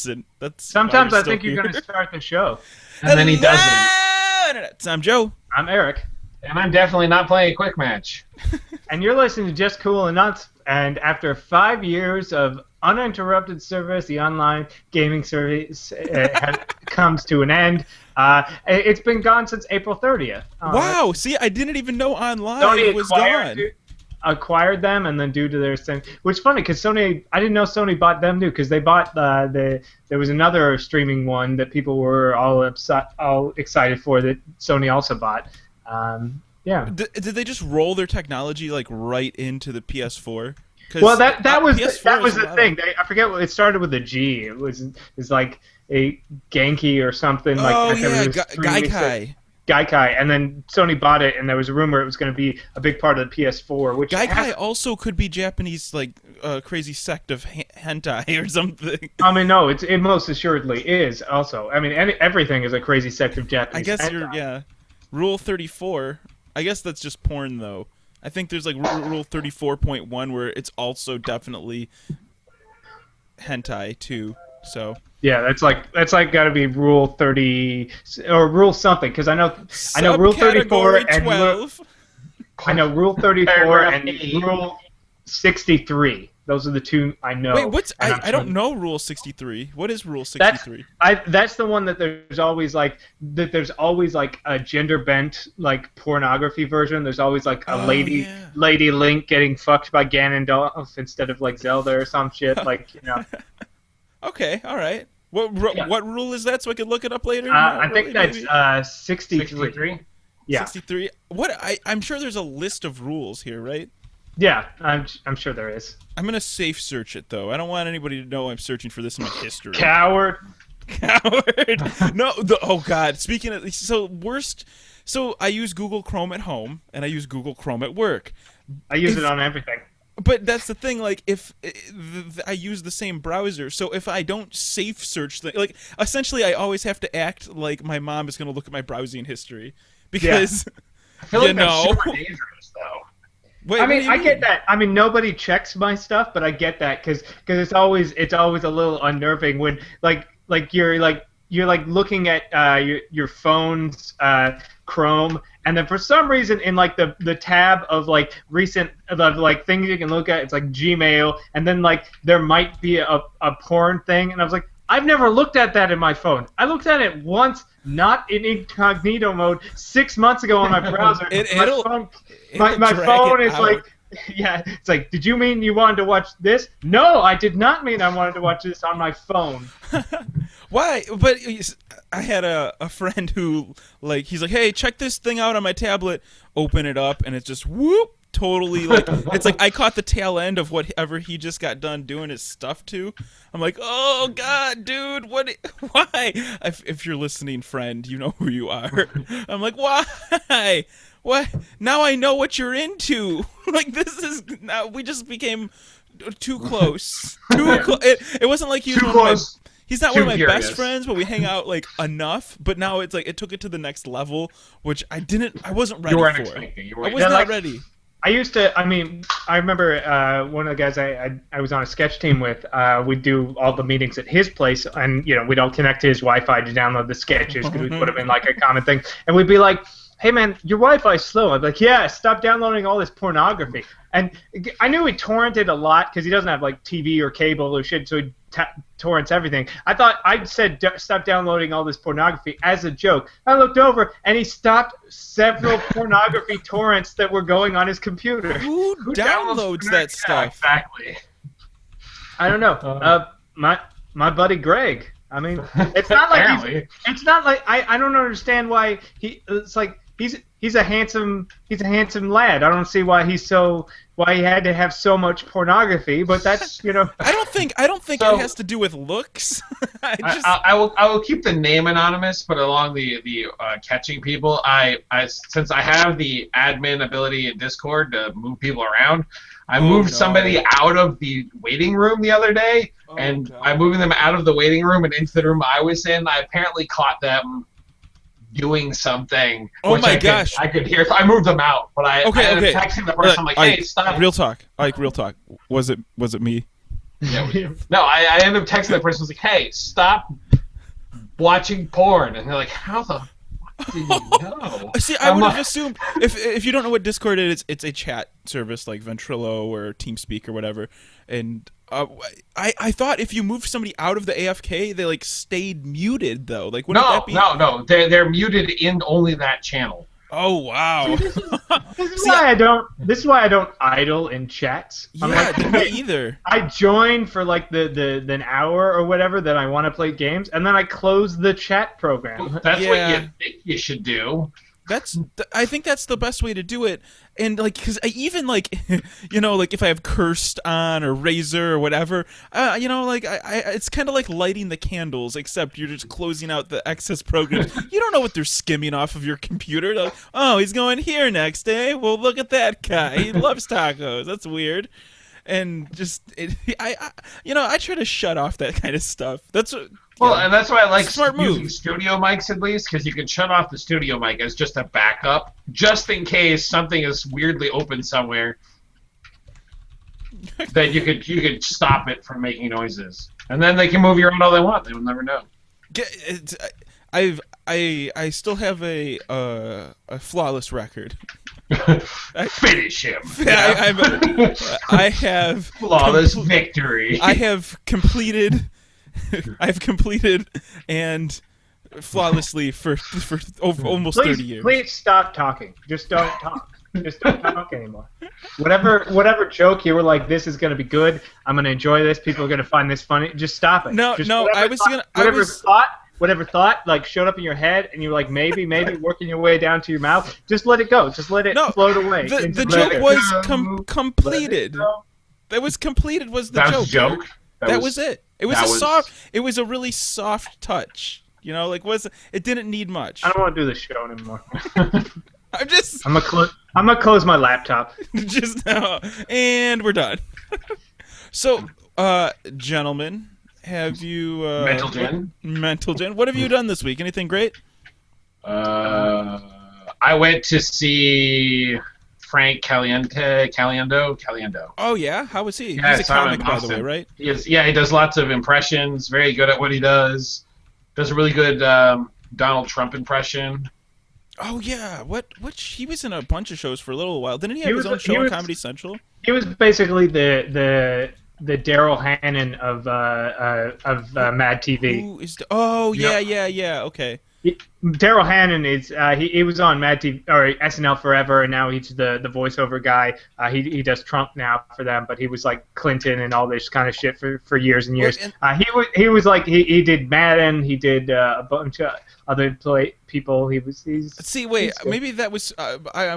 and that's Sometimes why I you're think still you're going to here. start the show. And then he doesn't. Hello! I'm Joe. I'm Eric, And I'm definitely not playing a quick match. and you're listening to Just Cool and Nuts. And after 5 years of uninterrupted service, the online gaming service comes to an end. It's been gone since April 30th. Wow, see, I didn't even know online Sony was gone. acquired them, and then due to their thing, which is funny because Sony, I didn't know Sony bought them too, because they bought there was another streaming one that people were all excited for that Sony also bought. Yeah. Did they just roll their technology like right into the PS4? Well, that was PS4 the thing. I forget what it started with a G. It's like a Genki or something like. Oh that. yeah, Gaikai. Gaikai. And then Sony bought it, and there was a rumor it was going to be a big part of the PS4. Which Gaikai also could be Japanese, like crazy sect of hentai or something. I mean, no, it most assuredly is. Also, I mean, everything is a crazy sect of Japanese. I guess hentai. Rule 34. I guess that's just porn though. I think there's like Rule 34.1 where it's also definitely hentai too. So yeah, that's like got to be Rule 30 or Rule something, because I know Rule 34 and 12. I know Rule 34 and Paragraph Rule 63. Those are the two I know. Wait, I don't know Rule 63. What is Rule 63? That's the one that there's always like a gender bent like pornography version. There's always like a lady Link getting fucked by Ganondorf instead of like Zelda or some shit, like, you know. Okay, all right. What rule is that so I could look it up later? I think that's 63. 63? Yeah. 63. I'm sure there's a list of rules here, right? Yeah, I'm sure there is. I'm gonna safe search it though. I don't want anybody to know I'm searching for this in my history. Coward. No. Oh God. Speaking of so I use Google Chrome at home and I use Google Chrome at work. I use it on everything. But that's the thing. Like, if I use the same browser, so if I don't safe search, like essentially, I always have to act like my mom is gonna look at my browsing history because I feel like that's super dangerous, though. Wait, I mean, I get that. I mean, nobody checks my stuff, but I get that because it's always a little unnerving when like you're looking at your phone's Chrome, and then for some reason in like the tab of like recent of like things you can look at, it's like Gmail, and then like there might be a porn thing, and I was like, I've never looked at that in my phone. I looked at it once, not in incognito mode, 6 months ago on my browser. My phone is like, yeah, it's like, did you mean you wanted to watch this? No, I did not mean I wanted to watch this on my phone. Why? But I had a friend who, like, he's like, hey, check this thing out on my tablet. Open it up, and it's just whoop. Totally, like, it's like I caught the tail end of whatever he just got done doing his stuff to. I'm like, oh God, dude, why? If you're listening, friend, you know who you are. I'm like, why? What? Now I know what you're into. Like, this is now we just became too close. It wasn't like he was Too one of my, close. he's not Too one of my furious. best friends, but we hang out like enough. But now it's like it took it to the next level, which I wasn't ready You weren't for. expecting. I was not ready. I remember one of the guys I was on a sketch team with, we'd do all the meetings at his place, and, you know, we'd all connect to his Wi-Fi to download the sketches, because we put them in like a common thing, and we'd be like, hey man, your Wi-Fi's slow. I'd be like, yeah, stop downloading all this pornography. And I knew he torrented a lot, because he doesn't have like TV or cable or shit, so he torrents everything. I thought I'd said stop downloading all this pornography as a joke. I looked over, and he stopped several pornography torrents that were going on his computer. Who downloads that stuff? Exactly. I don't know. My buddy Greg. I mean, it's not like I don't understand why it's like he's a handsome lad. I don't see why he had to have so much pornography, but that's, you know. I don't think So- it has to do with looks. I will keep the name anonymous, but along the catching people, since I have the admin ability in Discord to move people around, I moved somebody out of the waiting room the other day, and God. by moving them out of the waiting room and into the room I was in, I apparently caught them doing something. Oh which my I could- gosh. I could hear. So I moved them out, but I ended up texting the person. I'm like, hey, stop. Real talk. Was it me? Yeah, no, I ended up texting that person. I was like, "Hey, stop watching porn," and they're like, "How the fuck did you know?" See, I would have assumed if you don't know what Discord is, it's a chat service like Ventrilo or TeamSpeak or whatever. And I thought if you moved somebody out of the AFK, they like stayed muted though. Like wouldn't that be? No, they're muted in only that channel. Oh wow! This is why I don't idle in chats. I'm Yeah, like, me either. I join for like the an hour or whatever that I want to play games, and then I close the chat program. That's Yeah. what you think you should do. I think that's the best way to do it. And like, because I even like, you know, like if I have Cursed on or Razor or whatever, you know, like it's kind of like lighting the candles, except you're just closing out the excess programs. You don't know what they're skimming off of your computer. Like, oh, he's going here next, eh? Well, look at that guy. He loves tacos. That's weird. And just, I try to shut off that kind of stuff. That's what. Well, and that's why I like Smart using move. studio mics at least, because you can shut off the studio mic as just a backup, just in case something is weirdly open somewhere. That you could stop it from making noises, and then they can move you around all they want. They will never know. I still have a flawless record. Finish him. I have Flawless victory. I have completed. I've completed and flawlessly for over almost 30 years. Please stop talking. Just don't talk. Just don't talk anymore. Whatever joke you were like, this is going to be good. I'm going to enjoy this. People are going to find this funny. Just stop it. No, Just no. Whatever thought like showed up in your head, and you were like maybe working your way down to your mouth. Just let it go. Just let it float away. The joke was completed. That was completed. Was the joke? That was it. It was a really soft touch. You know, like it didn't need much. I don't want to do this show anymore. I'm gonna close my laptop. Just now, and we're done. So, gentlemen, have you Mental Gen? What have you done this week? Anything great? I went to see Frank Caliendo. Oh yeah, how was he? Yeah, He's a comic, by the way, right? He does lots of impressions. Very good at what he does. Does a really good Donald Trump impression. Oh yeah, he was in a bunch of shows for a little while. Didn't he have his own show on Comedy Central? He was basically the Daryl Hannon of Mad TV. Yeah. Okay. Daryl Hannon is he was on Mad TV or SNL forever, and now he's the voiceover guy. He does Trump now for them, but he was like Clinton and all this kind of shit for years and years. He was like he did Madden. He did a bunch of other people. Maybe that was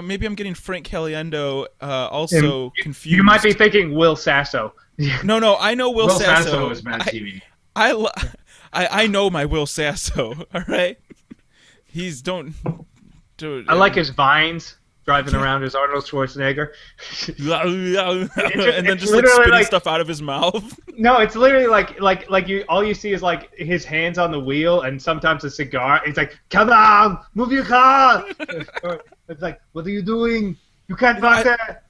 maybe I'm getting Frank Caliendo also confused. You might be thinking Will Sasso. No, I know Will Sasso. Sasso is Mad TV. I know my Will Sasso. All right. I like his vines driving around as Arnold Schwarzenegger. And then just like spitting stuff out of his mouth. No, it's literally like you. All you see is like his hands on the wheel and sometimes a cigar. It's like, come on, move your car. It's like, what are you doing? You can't park there.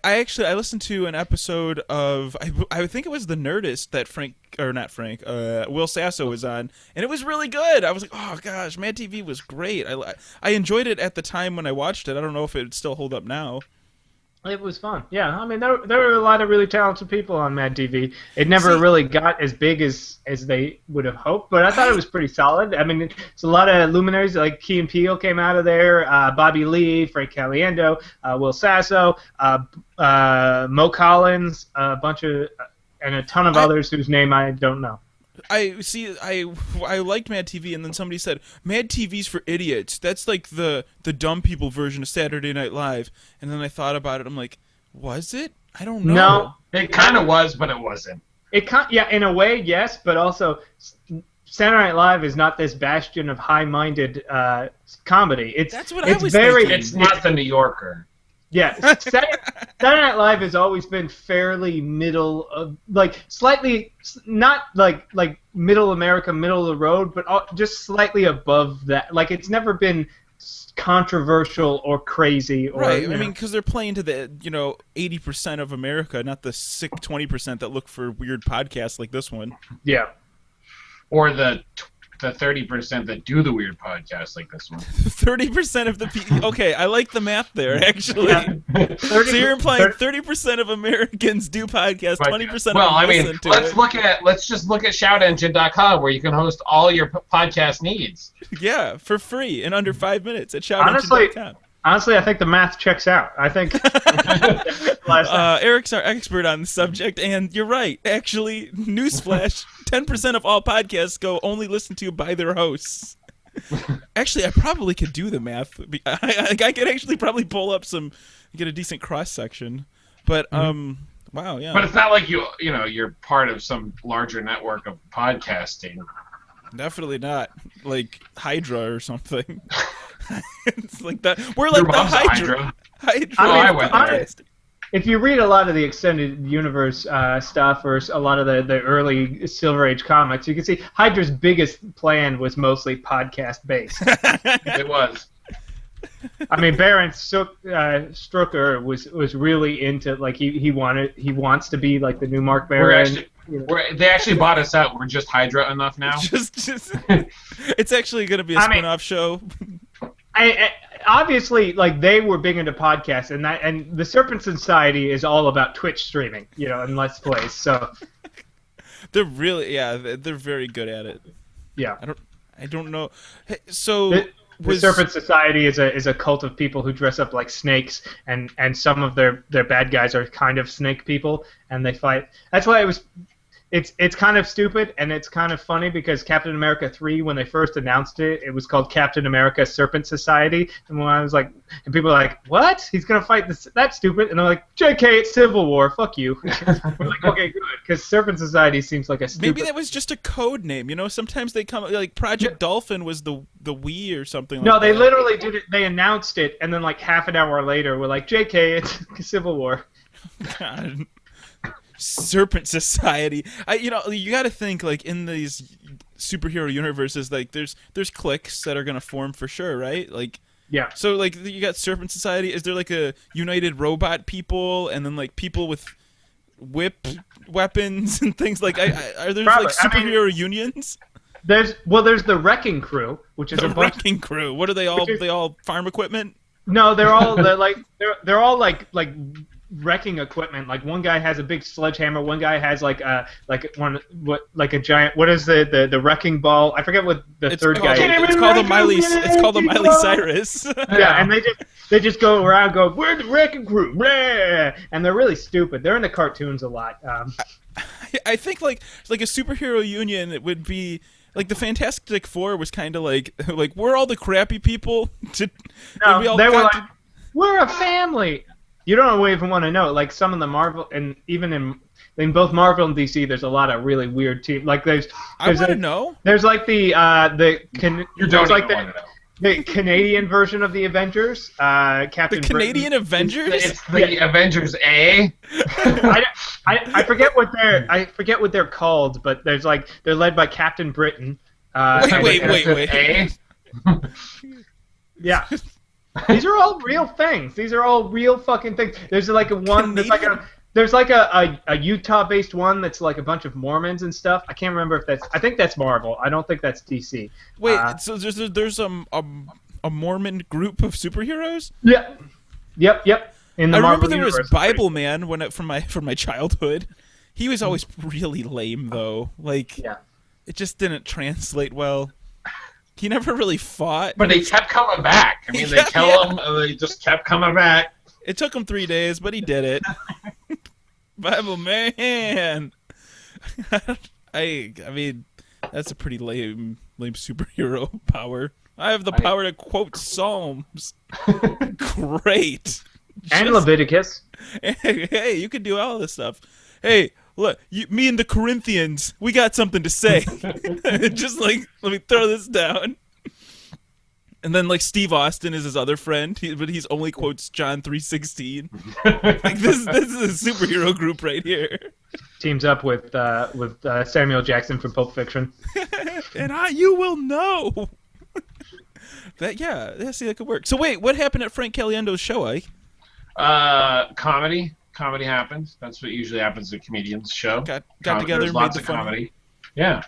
I listened to an episode of I think it was The Nerdist that Will Sasso was on, and it was really good. I was like, oh gosh, Mad TV was great. I enjoyed it at the time when I watched it. I don't know if it would still hold up now. It was fun. Yeah, I mean, there were a lot of really talented people on Mad TV. It never really got as big as they would have hoped, but I thought it was pretty solid. I mean, it's a lot of luminaries, like Key and Peele came out of there, Bobby Lee, Frank Caliendo, Will Sasso, Mo Collins, a bunch of, and a ton of others whose name I don't know. I liked Mad TV, and then somebody said Mad TV's for idiots. That's like the dumb people version of Saturday Night Live. And then I thought about it. I'm like, was it? I don't know. No, it kind of was, but it wasn't. Yeah, in a way, yes, but also Saturday Night Live is not this bastion of high-minded comedy. That's what I was thinking. It's not The New Yorker. Yeah, Saturday Night Live has always been fairly middle of, like slightly not like middle America, middle of the road, but just slightly above that. Like it's never been controversial or crazy. Or, Right. I mean, because they're playing to the 80% of America, not the sick 20% that look for weird podcasts like this one. Yeah. Or the 30% that do the weird podcasts like this one. 30% of the people. Okay, I like the math there. Actually, so you're implying 30% of Americans do podcasts, 20% well, of them I mean, listen to it. let's just look at ShoutEngine.com where you can host all your podcast needs. Yeah, for free in under 5 minutes at ShoutEngine.com. Honestly, I think the math checks out. I think Eric's our expert on the subject, and you're right. Actually, newsflash: 10% of all podcasts go only listened to by their hosts. Actually, I probably could do the math. I could actually probably pull up get a decent cross section. But wow, yeah. But it's not like you're part of some larger network of podcasting. Definitely not like Hydra or something. It's like that. We're like the Hydra. If you read a lot of the extended universe stuff or a lot of the early Silver Age comics, you can see Hydra's biggest plan was mostly podcast based. It was. I mean, Baron Strucker was really into he wants to be like the new Mark Baron. They actually bought us out. We're just Hydra enough now. Just it's actually going to be a spin-off show. Obviously, like they were big into podcasts, and the Serpent Society is all about Twitch streaming, and Let's Plays. So they're really, they're very good at it. Yeah, I don't know. Hey, so the Serpent Society is a cult of people who dress up like snakes, and some of their bad guys are kind of snake people, and they fight. That's why it's kind of stupid, and it's kind of funny because Captain America 3, when they first announced it, it was called Captain America Serpent Society, and when I was like, and people were like, what? He's gonna fight this? That's stupid. And I'm like, JK, it's Civil War. Fuck you. We're like, okay, good, because Serpent Society seems like a stupid. Maybe that was just a code name. Sometimes they come like Project Dolphin was the Wii or something. No, like they that. literally did it. They announced it, and then like half an hour later, we're like, JK, it's Civil War. God. Serpent Society. You got to think like in these superhero universes, like there's cliques that are gonna form for sure, right? Like yeah. So like you got Serpent Society. Is there like a United Robot people, and then like people with whip weapons and things like? Are there like superhero unions? There's the Wrecking Crew, which is the Wrecking Crew. What are they all? They all farm equipment? No, they're all all like wrecking equipment. Like one guy has a big sledgehammer, one guy has like a giant, what is the wrecking ball? I forget what the third guy is. It's called the Miley Cyrus. Yeah, and they just go around go, we're the Wrecking Crew, blah! And they're really stupid. They're in the cartoons a lot. I think like a superhero union, it would be like the Fantastic Four was kind of like we're all the crappy people. They were like, we're a family. You don't even want to know. Like some of the Marvel, and even in both Marvel and DC, there's a lot of really weird teams. Like I want to know. There's like the Canadian version of the Avengers. Captain the Canadian Britain. Avengers. It's the Avengers A. I forget what they're called, but they're led by Captain Britain. Wait. A. Yeah. These are all real things. These are all real fucking things. There's like there's like a Utah-based one that's like a bunch of Mormons and stuff. I can't remember if I think that's Marvel. I don't think that's DC. Wait, so there's a Mormon group of superheroes? Yeah. Yep. In the I Marvel remember there universe, was Bible Man from my childhood. He was always really lame though. Like it just didn't translate well. He never really fought. But they kept coming back. I mean, they kill him, and they just kept coming back. It took him 3 days, but he did it. Bible Man. I mean, that's a pretty lame superhero power. I have the power to quote Psalms. Great. And Leviticus. Hey, you can do all this stuff. Hey, look, me and the Corinthians, we got something to say. Just like, let me throw this down. And then like Steve Austin is his other friend, but he's only quotes John 3:16. Like this is a superhero group right here. Teams up with Samuel Jackson from Pulp Fiction. And you will know. See, that could work. So wait, what happened at Frank Caliendo's show, Ike? Comedy happens. That's what usually happens at a comedian's show. Got together, There's made lots the of funny. comedy. Yeah.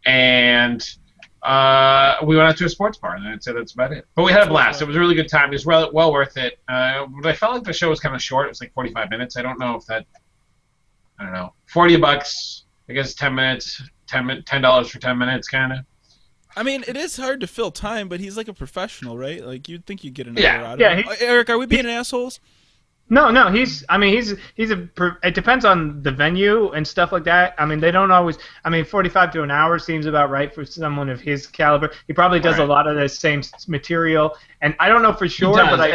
And we went out to a sports bar, and I'd say that's about it. But we had a blast. It was a really good time. It was well worth it. But I felt like the show was kind of short. It was like 45 minutes. I don't know if that. I don't know. $40. I guess 10 minutes. $10 for 10 minutes, kind of. I mean, it is hard to fill time, but he's like a professional, right? Like you'd think you'd get an hour out of him. Eric, are we being assholes? No, he's it depends on the venue and stuff like that. I mean, they don't always. I mean, 45 to an hour seems about right for someone of his caliber. He probably does a lot of the same material, and I don't know for sure, but I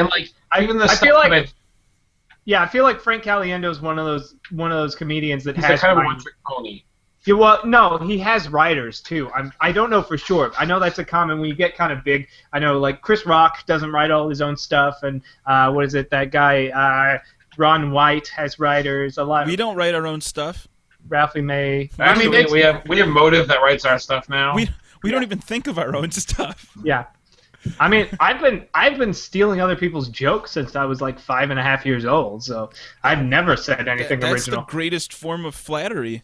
feel like Frank Caliendo is one of those comedians that has kind of one-trick pony. Yeah, well, no, he has writers too. I don't know for sure. I know that's a common when you get kind of big. I know like Chris Rock doesn't write all his own stuff, and what is it? That guy Ron White has writers. A lot. We don't write our own stuff. Ralphie May. Actually, we have Motive that writes our stuff now. We don't even think of our own stuff. Yeah. I mean, I've been stealing other people's jokes since I was like 5.5 years old, so I've never said anything original. That's the greatest form of flattery.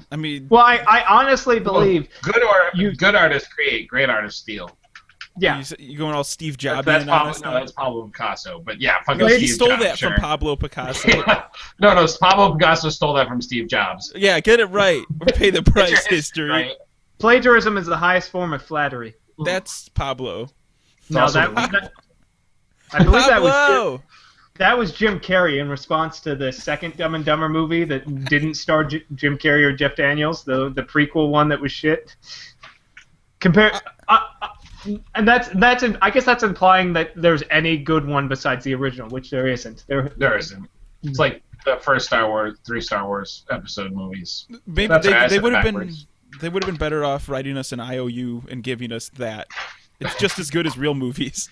I mean, well, I honestly believe good artists create, great artists steal. Yeah, you going all Steve Jobs? That's Pablo Picasso, but yeah, fucking he Steve stole Jobs, that from Pablo Picasso. No, Pablo Picasso stole that from Steve Jobs. Yeah, get it right or pay the price. History. Right? Plagiarism is the highest form of flattery. That's Pablo. No, I believe that was Jim Carrey in response to the second Dumb and Dumber movie that didn't star Jim Carrey or Jeff Daniels, the prequel one that was shit. And I guess that's implying that there's any good one besides the original, which there isn't. There isn't. It's like the first three Star Wars episode movies. Maybe they would have been better off writing us an IOU and giving us that. It's just as good as real movies.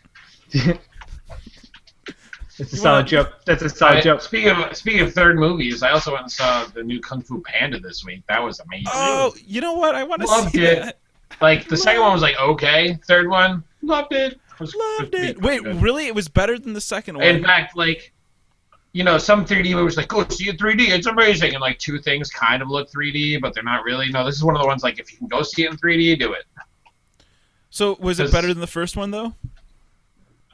It's a solid joke. That's a solid joke. Speaking of third movies, I also went and saw the new Kung Fu Panda this week. That was amazing. Oh, you know what? I want to see that. Like the second one was like okay. Third one, loved it. Loved it. Wait, really? It was better than the second one. In fact, like, some 3D movies like, go see it in 3D, it's amazing, and like two things kind of look 3D, but they're not really. No, this is one of the ones like if you can go see it in 3D, do it. So was it better than the first one though?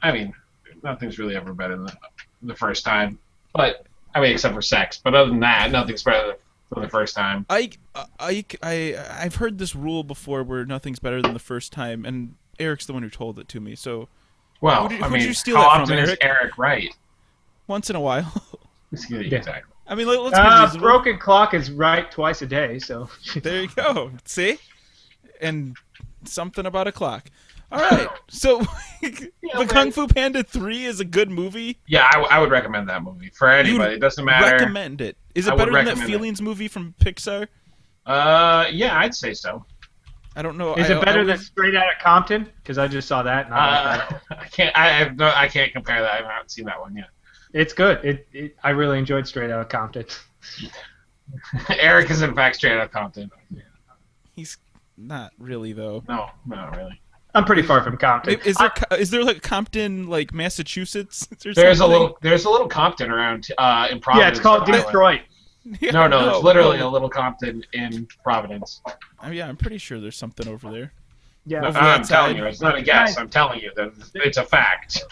I mean, nothing's really ever better than the first time. But I mean, except for sex. But other than that, nothing's better than the first time. I've heard this rule before where nothing's better than the first time, and Eric's the one who told it to me. So, well, who did you steal how that often from, Eric? is Eric right? Once in a while. Exactly. I mean, let's be reasonable. Broken clock is right twice a day, so. There you go. See? And something about a clock. All right. So, the Kung Fu Panda 3 is a good movie? Yeah, I would recommend that movie for anybody. It doesn't matter. Recommend it. Is it better than that Feelings movie from Pixar? Yeah, I'd say so. I don't know. Is it better than Straight Outta Compton? Because I just saw that. And I can't compare that. I haven't seen that one yet. It's good. I really enjoyed Straight Outta Compton. Eric is in fact Straight Outta Compton. He's not really though. No, not really. I'm pretty far from Compton. Is there like Compton, like Massachusetts? There's a little Compton around in Providence. Yeah, it's called Detroit. No, it's literally a little Compton in Providence. Yeah, I'm pretty sure there's something over there. Yeah, I'm telling you, it's not a guess. I'm telling you that it's a fact.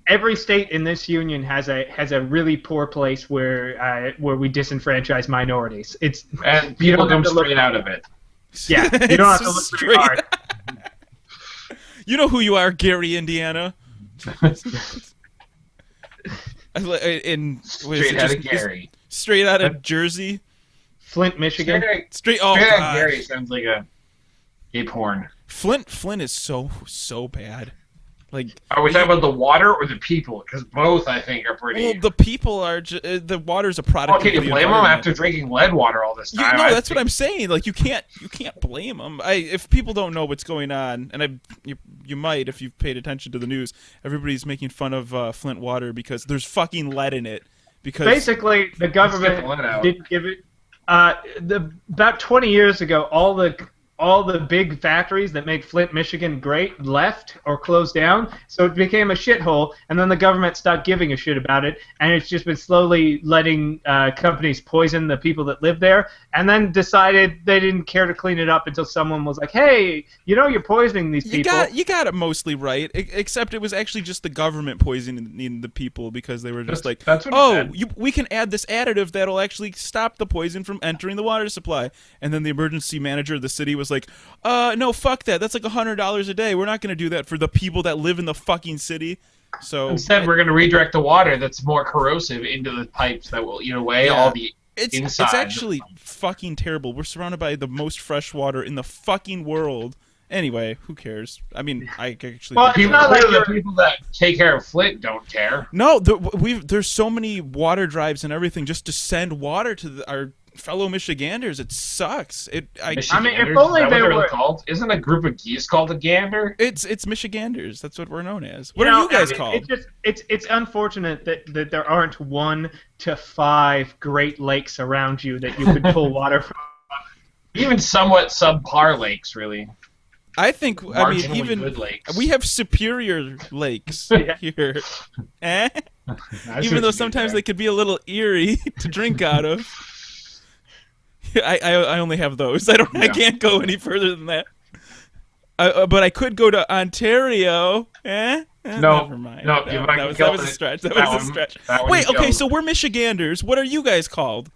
Every state in this union has a really poor place where we disenfranchise minorities. And people come straight out of it. Yeah, you don't have to look very hard. You know who you are, Gary, Indiana. Straight out of Jersey. Flint, Michigan. Straight out of Gary sounds like a gay porn. Flint is so bad. Like, are we talking about the water or the people? Because both, I think, are pretty. Well, the people are. The water's a product. Can you blame them after drinking lead water all this time? No, that's what I'm saying. Like, you can't blame them. If people don't know what's going on, and you might if you've paid attention to the news, everybody's making fun of Flint water because there's fucking lead in it. Because basically, the government didn't give it. About 20 years ago, all all the big factories that make Flint, Michigan great left or closed down, so it became a shithole, and then the government stopped giving a shit about it, and it's just been slowly letting companies poison the people that live there, and then decided they didn't care to clean it up until someone was like, hey, you're poisoning these people. You got it mostly right, except it was actually just the government poisoning the people because they were just that's what we can add this additive that'll actually stop the poison from entering the water supply, and then the emergency manager of the city was like, no, fuck that. That's like $100 a day. We're not going to do that for the people that live in the fucking city. So instead, we're going to redirect the water that's more corrosive into the pipes that will eat away all the inside. It's actually fucking terrible. We're surrounded by the most fresh water in the fucking world. Anyway, who cares? I mean, I actually... Well, the people that take care of Flint don't care. No, there's so many water drives and everything just to send water to our fellow Michiganders. It sucks. I mean, if only they were called. Isn't a group of geese called a gander? It's Michiganders. That's what we're known as. What are you guys called? It's unfortunate that there aren't 1 to 5 Great Lakes around you that you could pull water from. Even somewhat subpar lakes, really. I think, I mean, even good lakes. we have superior lakes here. Even though sometimes they could be a little eerie to drink out of. I only have those. I can't go any further than that. But I could go to Ontario. No, never mind. No, that was a stretch. That was a stretch. Wait, okay, so we're Michiganders. What are you guys called?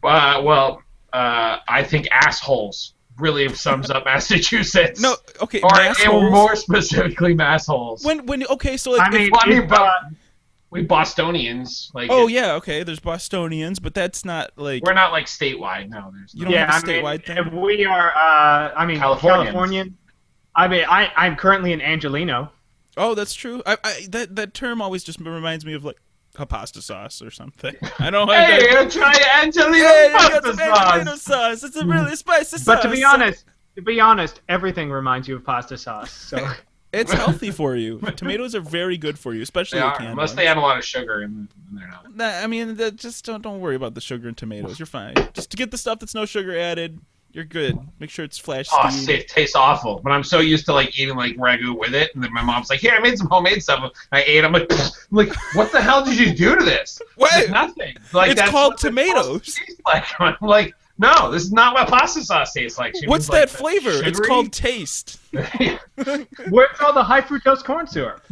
I think assholes really sums up Massachusetts. No, okay, or more specifically, massholes. Okay, so like, we Bostonians. Yeah, okay. There's Bostonians, but that's not like we're not like statewide. No, there's you don't have a statewide thing. We are. Californian. I mean, I'm currently an Angelino. Oh, that's true. That term always just reminds me of like a pasta sauce or something. I don't. Hey, try Angelino pasta sauce. Angelino sauce. It's a really spicy sauce. But to be honest, everything reminds you of pasta sauce. So. It's healthy for you. Tomatoes are very good for you, especially unless they add a lot of sugar in there. I mean, just don't worry about the sugar in tomatoes. You're fine. Just to get the stuff that's no sugar added, you're good. Make sure it's flash steamed. It tastes awful. But I'm so used to like eating like ragu with it, and then my mom's like, "Here, I made some homemade stuff." I ate. I'm like, "What the hell did you do to this?" What? Nothing. Like it's called tomatoes. I'm like, no, this is not what pasta sauce tastes like. What's that flavor? Sugary? It's called taste. Where's all the high fructose corn syrup?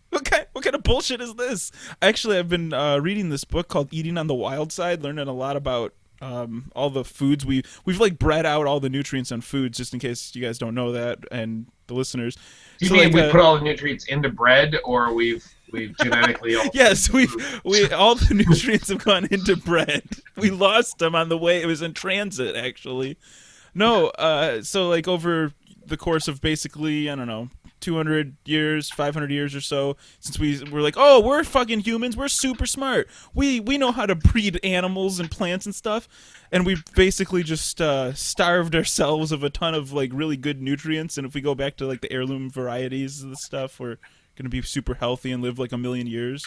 What kind of bullshit is this? Actually, I've been reading this book called Eating on the Wild Side, learning a lot about all the foods we've like bred out all the nutrients on foods, just in case you guys don't know that, and the listeners. Do you mean we put all the nutrients into bread, or we've genetically yes, we all the nutrients have gone into bread. We lost them on the way. It was in transit, actually. No, so like over the course of basically, I don't know, 200 years, 500 years or so, since we're like, oh, we're fucking humans, we're super smart. We know how to breed animals and plants and stuff, and we've basically just starved ourselves of a ton of like really good nutrients. And if we go back to like the heirloom varieties of the stuff, we're gonna be super healthy and live like a million years.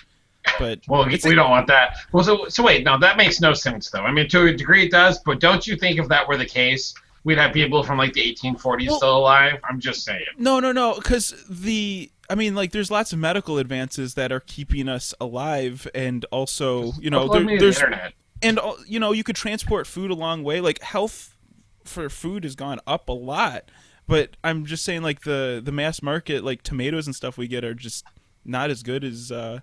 But well, we don't want that. Well, so wait, no, that makes no sense though. I mean, to a degree it does, but don't you think if that were the case, we'd have people from like the 1840s still alive? I'm just saying. No, because there's lots of medical advances that are keeping us alive, and also, there's the internet. And you could transport food a long way. Like health for food has gone up a lot. But I'm just saying, like, the mass market, like, tomatoes and stuff we get are just not as good as the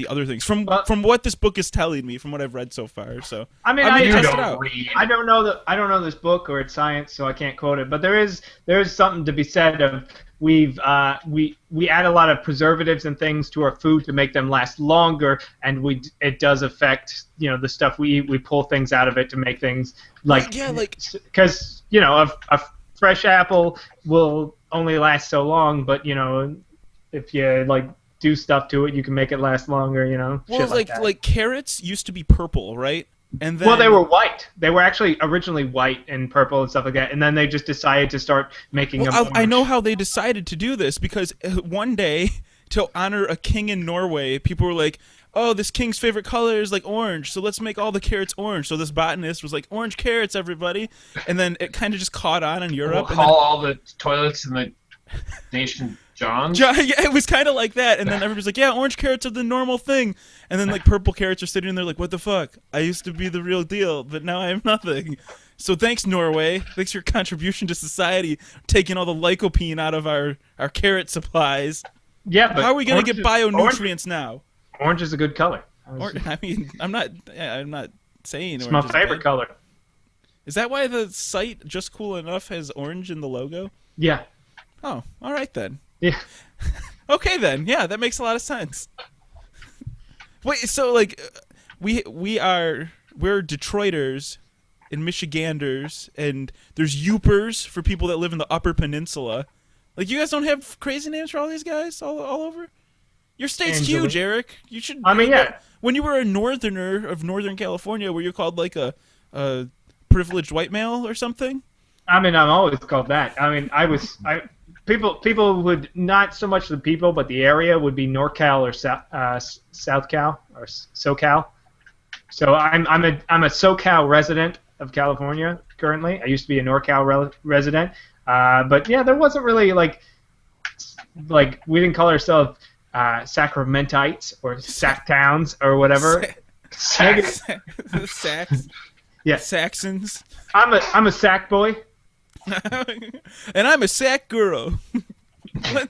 other things. From what this book is telling me, from what I've read so far. So I mean, I'm I test it out. I don't know this book or its science, so I can't quote it. But there is something to be said of we add a lot of preservatives and things to our food to make them last longer, and it does affect the stuff we eat. We pull things out of it to make things because a fresh apple will only last so long, but if you like do stuff to it, you can make it last longer. Well, shit like carrots used to be purple, right? And then they were white. They were actually originally white and purple and stuff like that, and then they just decided to start making them. I know how they decided to do this, because one day, to honor a king in Norway, people were like, oh, this king's favorite color is like orange, so let's make all the carrots orange. So this botanist was like, orange carrots, everybody. And then it kind of just caught on in Europe. We'll call all the toilets in the nation John's. Yeah, it was kind of like that. And then everybody's like, yeah, orange carrots are the normal thing. And then like purple carrots are sitting there like, what the fuck? I used to be the real deal, but now I have nothing. So thanks, Norway. Thanks for your contribution to society, taking all the lycopene out of our carrot supplies. Yeah, but how are we going to get bionutrients now? Orange is a good color. I mean, I'm not saying it's orange my is favorite bad. color. Is that why the site Just Cool Enough has orange in the logo? Yeah. Oh, all right then. Yeah. Okay then. Yeah, that makes a lot of sense. Wait, so like we're Detroiters and Michiganders, and there's Yoopers for people that live in the Upper Peninsula. Like, you guys don't have crazy names for all these guys all over? Your state's huge, Eric. You should. I mean, yeah. When you were a northerner of Northern California, were you called like a privileged white male or something? I mean, I'm always called that. I mean, people would, not so much the people, but the area would be NorCal or South Cal or SoCal. So I'm a SoCal resident of California currently. I used to be a NorCal resident, but yeah, there wasn't really like we didn't call ourselves Sacramentites or Sacktowns or whatever. Sacs. Yeah, Saxons. I'm a sack boy. And I'm a sack girl.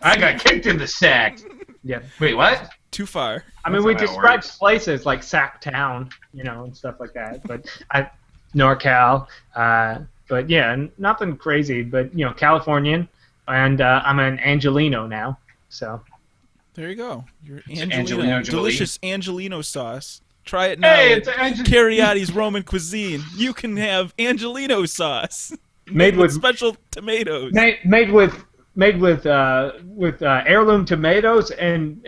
I got kicked in the sack. Yeah. Wait, what? Too far. I mean, we describe places like Sacktown, and stuff like that. But NorCal. But yeah, nothing crazy. But Californian, and I'm an Angelino now. So. There you go. You're Angelino delicious Angelino sauce. Try it now. Hey, at Cariati's Roman Cuisine. You can have Angelino sauce made with special tomatoes. Made with heirloom tomatoes and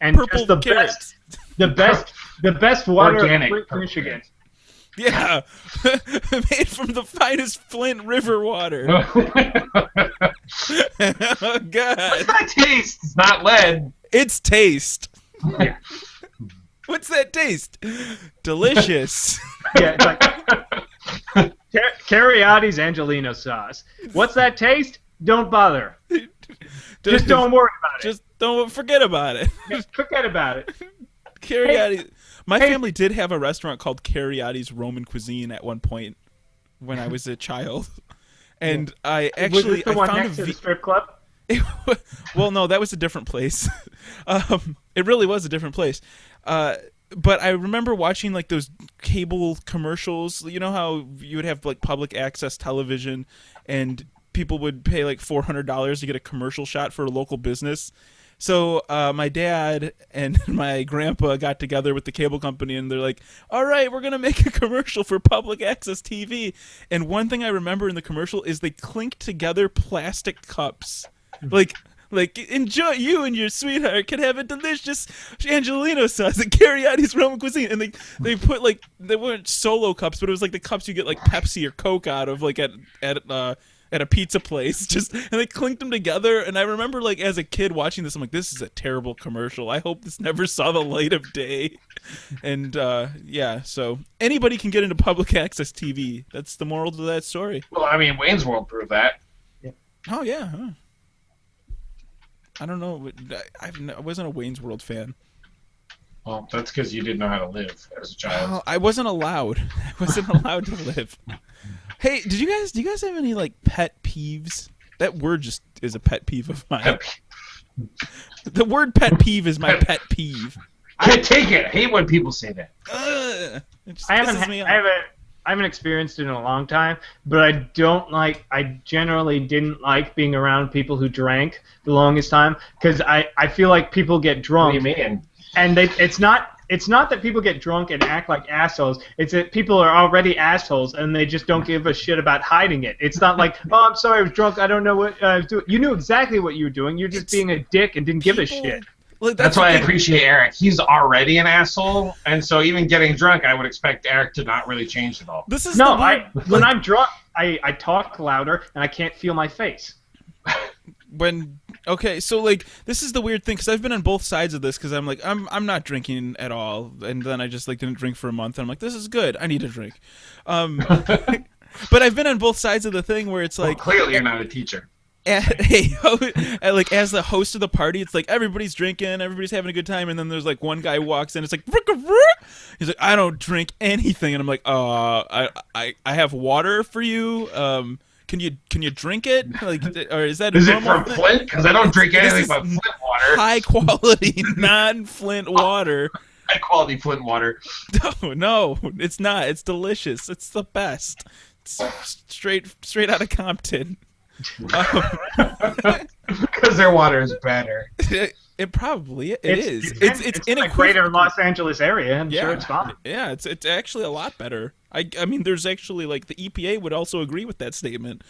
purple just carrots. the best water Organic in Flint, Michigan. Yeah, made from the finest Flint River water. Oh God! What's that taste? It's not lead. It's taste. Yeah. What's that taste? Delicious. Yeah, it's like Cariati's Angelino sauce. What's that taste? Don't bother. Just don't worry about it. Just don't forget about it. Just forget about it. Cariati. My family did have a restaurant called Cariati's Roman Cuisine at one point when I was a child, and I actually was this the one found next to the strip club? Well, no, that was a different place. It really was a different place. But I remember watching like those cable commercials. You know how you would have like public access television, and people would pay like $400 to get a commercial shot for a local business. So my dad and my grandpa got together with the cable company, and they're like, all right, we're going to make a commercial for public access TV. And one thing I remember in the commercial is they clinked together plastic cups. Like, enjoy, you and your sweetheart can have a delicious Angelino sauce at Cariati's Roman Cuisine. And they put, like, they weren't solo cups, but it was like the cups you get, like, Pepsi or Coke out of, like, at a pizza place. And they clinked them together. And I remember, like, as a kid watching this, I'm like, this is a terrible commercial. I hope this never saw the light of day. And, yeah, so anybody can get into public access TV. That's the moral to that story. Well, I mean, Wayne's World proved that. Yeah. Oh, yeah, huh. I don't know. I wasn't a Wayne's World fan. Well, that's because you didn't know how to live as a child. Oh, I wasn't allowed. I wasn't allowed to live. Hey, do you guys have any like pet peeves? That word just is a pet peeve of mine. The word pet peeve is my pet peeve. I can't take it. I hate when people say that. It just I pisses me off. haven't experienced it in a long time, but I generally didn't like being around people who drank the longest time, because I feel like people get drunk. What do you mean? And it's not that people get drunk and act like assholes. It's that people are already assholes and they just don't give a shit about hiding it. It's not like, oh, I'm sorry, I was drunk. I don't know what I was doing. You knew exactly what you were doing. You're just being a dick and didn't give a shit. Like, that's why I appreciate Eric. He's already an asshole, and so even getting drunk, I would expect Eric to not really change at all. This is when I'm drunk, I talk louder and I can't feel my face. Okay, so like this is the weird thing because I've been on both sides of this because I'm like I'm not drinking at all, and then I just like didn't drink for a month and I'm like this is good, I need to drink. But I've been on both sides of the thing where it's like clearly you're not a teacher. Like as the host of the party, it's like everybody's drinking, everybody's having a good time, and then there's like one guy who walks in, it's like he's like I don't drink anything, and I'm like I have water for you. Can you drink it? Like, or is that it from Flint? Because I don't drink anything but Flint water. High quality, non-Flint water. High quality Flint water. No, it's not. It's delicious. It's the best. It's straight out of Compton. Because their water is better. It probably is. It's in the greater Los Angeles area. I'm sure it's fine. Yeah, it's actually a lot better. I mean, there's actually like the EPA would also agree with that statement.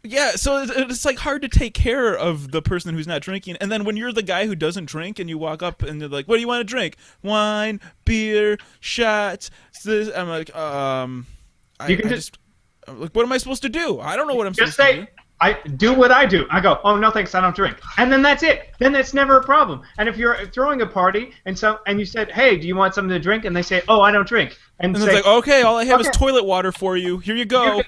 Yeah, so it's like hard to take care of the person who's not drinking, and then when you're the guy who doesn't drink and you walk up and you're like, "What do you want to drink? Wine, beer, shots." I'm like, like, what am I supposed to do? I don't know what I'm supposed to do. I do what I do. I go, oh no thanks, I don't drink, and then that's it. Then that's never a problem. And if you're throwing a party and you said, hey, do you want something to drink? And they say, oh, I don't drink, and it's like, okay, all I have is toilet water for you. Here you go.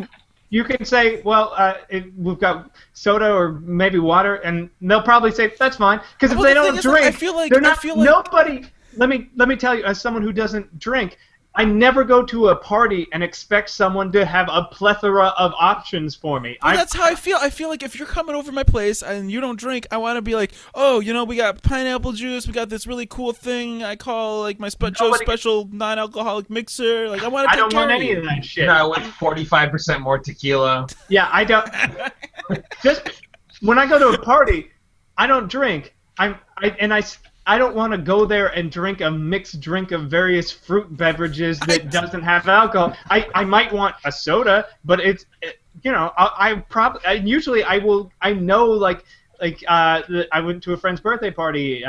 You can say, well, we've got soda or maybe water, and they'll probably say that's fine. Because if they don't drink, I feel like nobody. Let me tell you, as someone who doesn't drink, I never go to a party and expect someone to have a plethora of options for me. Well, that's how I feel. I feel like if you're coming over my place and you don't drink, I want to be like, oh, we got pineapple juice. We got this really cool thing I call like my Joe's special non-alcoholic mixer. Like I want to. I don't want any of that shit. No, with 45% more tequila. Yeah, I don't. Just when I go to a party, I don't drink. I don't want to go there and drink a mixed drink of various fruit beverages that doesn't have alcohol. I might want a soda, but I went to a friend's birthday party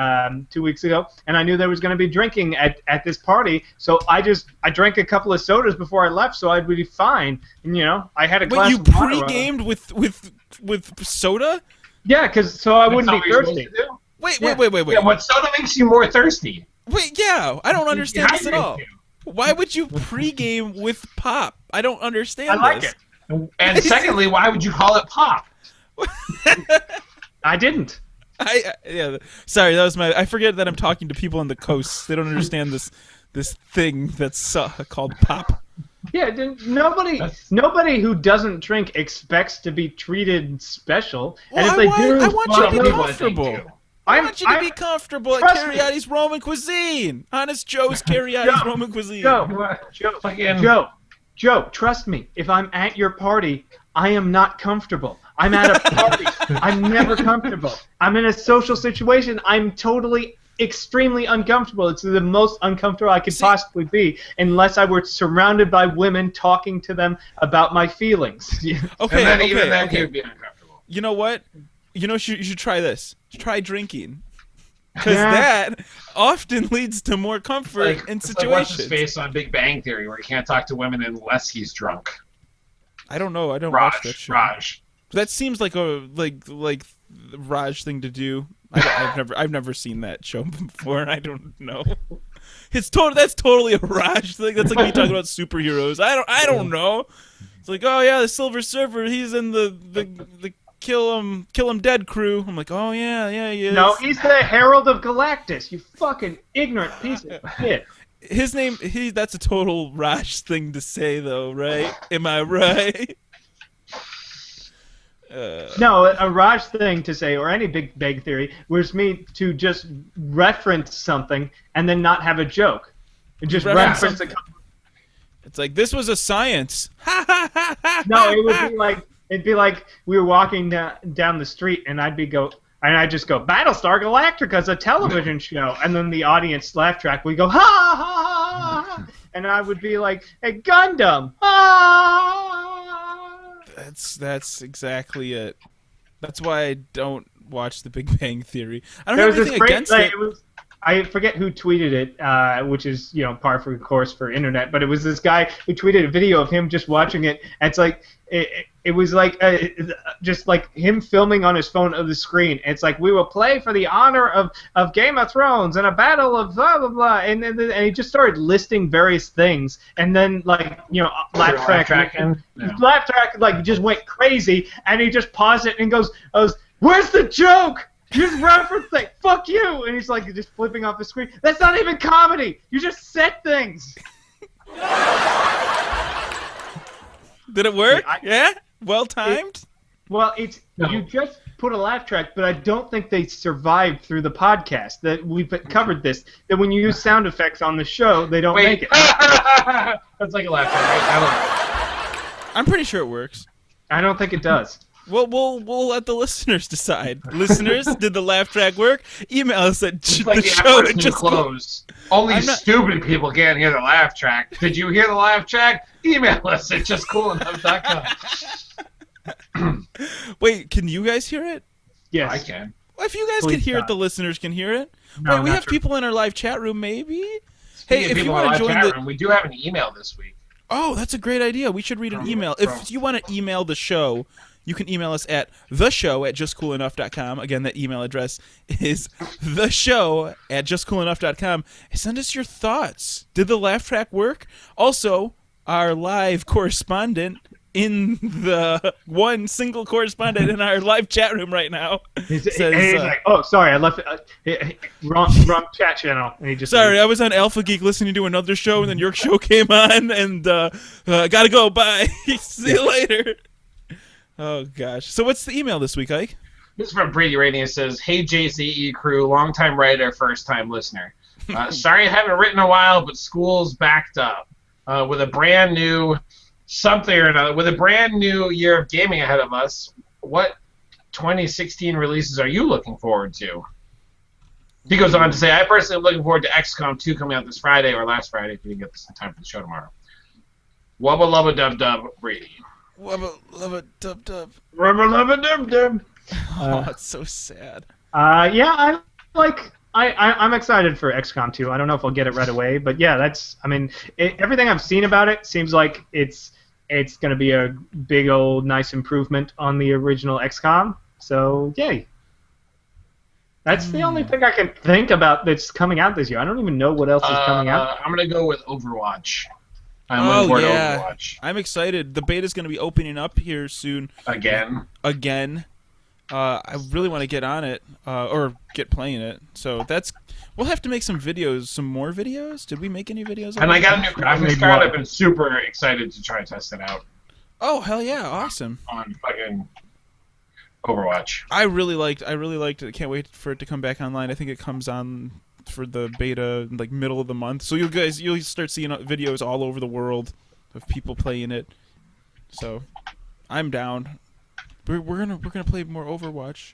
2 weeks ago, and I knew there was going to be drinking at this party, so I drank a couple of sodas before I left, so I'd be fine. And, I had a glass of water. You pre-gamed with soda? Yeah, so I wouldn't be thirsty. Wait. Yeah, what soda makes you more thirsty? Wait, yeah, I don't understand this at all. Why would you pregame with pop? I don't understand I like this. it. And secondly, why would you call it pop? I didn't. Sorry, that was I forget that I'm talking to people on the coast. They don't understand this thing that's called pop. Yeah, nobody who doesn't drink expects to be treated special. Well, and if they do, I want you to be comfortable. I want you to be comfortable at trust Cariati's Roman Cuisine. Honest Joe's Cariati's Roman Cuisine. Joe, trust me. If I'm at your party, I am not comfortable. I'm at a party. I'm never comfortable. I'm in a social situation. I'm totally, extremely uncomfortable. It's the most uncomfortable I could possibly be, unless I were surrounded by women talking to them about my feelings. Okay, and then even then you'd be uncomfortable. You know what? You should try this. Try drinking. Because that often leads to more comfort in situations. Like what's his face on Big Bang Theory, where he can't talk to women unless he's drunk. I don't know. I don't watch that show. Raj. That seems like a like Raj thing to do. I've never seen that show before, and I don't know. That's totally a Raj thing. That's like me talking about superheroes. I don't know. It's like, oh yeah, the Silver Surfer. He's in the Kill him dead crew. I'm like, oh yeah, he is. No, he's the Herald of Galactus. You fucking ignorant piece of shit. His name, that's a total Raj thing to say, though, right? Am I right? No, a Raj thing to say, or any Big Bang Theory, was me to just reference something and then not have a joke. Just reference a couple. It's like, this was a science. No, it would be like, it'd be like we were walking down the street, and I'd just go, Battlestar Galactica's a television show, and then the audience laugh track, we go, ha ha ha ha, and I would be like, hey, Gundam, ah. That's exactly it. That's why I don't watch The Big Bang Theory. I don't have anything against it. I forget who tweeted it, which is par for the course for internet, but it was this guy who tweeted a video of him just watching it. And it's like it was like just like him filming on his phone of the screen. It's like, we will play for the honor of Game of Thrones and a battle of blah blah blah, and he just started listing various things, and then laugh track like just went crazy, and he just paused it and goes, "Where's the joke? You just referenced it. Fuck you!" And he's like just flipping off the screen. That's not even comedy. You just said things. Did it work? Yeah? Well timed? You just put a laugh track, but I don't think they survived through the podcast. That we've covered this. That when you use sound effects on the show, they don't make it. That's like a laugh track, right? I'm pretty sure it works. I don't think it does. Well, we'll let the listeners decide. Listeners, did the laugh track work? Email us at the show at just close. Only stupid people can't hear the laugh track. Did you hear the laugh track? Email us at justcoolenough.com. Wait, can you guys hear it? Yes, I can. Well, if you guys can hear it, the listeners can hear it. No, Wait, we have true. people in our live chat room, maybe? Hey, if you want to join the room, we do have an email this week. Oh, that's a great idea. We should read an email. If you want to email the show, you can email us at theshow@justcoolenough.com. Again, that email address is theshow@justcoolenough.com. Send us your thoughts. Did the laugh track work? Also, our live correspondent the one single correspondent in our live chat room right now he's like, "Oh, sorry, I left wrong chat channel." And he just I was on Alpha Geek listening to another show, and then your show came on, and gotta go. Bye. See you later. Oh gosh. So what's the email this week, Ike? This is from Brady Rainey. It says, "Hey JCE crew, long-time writer, first-time listener. Sorry I haven't written in a while, but school's backed up. With a brand new something or another, with a brand new year of gaming ahead of us, what 2016 releases are you looking forward to?" He goes on to say, "I personally am looking forward to XCOM 2 coming out this Friday, or last Friday if you can get this in time for the show tomorrow. Wubba lubba dub dub, Brady." Wubba lubba dub dub. Rubber lubba dub dub. Oh, it's so sad. I'm excited for XCOM 2. I don't know if I'll get it right away, but yeah, everything I've seen about it seems like it's going to be a big old nice improvement on the original XCOM. So, yay. That's the only thing I can think about that's coming out this year. I don't even know what else is coming out. I'm going to go with Overwatch. I'm looking forward to Overwatch. I'm excited. The beta's going to be opening up here soon. Again. I really want to get on it, or get playing it. So we'll have to make some more videos. Did we make any videos? And I got a new graphics card. I've been super excited to try and test it out. Oh, hell yeah. Awesome. On fucking Overwatch. I really liked it. Can't wait for it to come back online. I think it comes on for the beta like middle of the month. So you'll start seeing videos all over the world of people playing it. So I'm down. We're gonna play more Overwatch.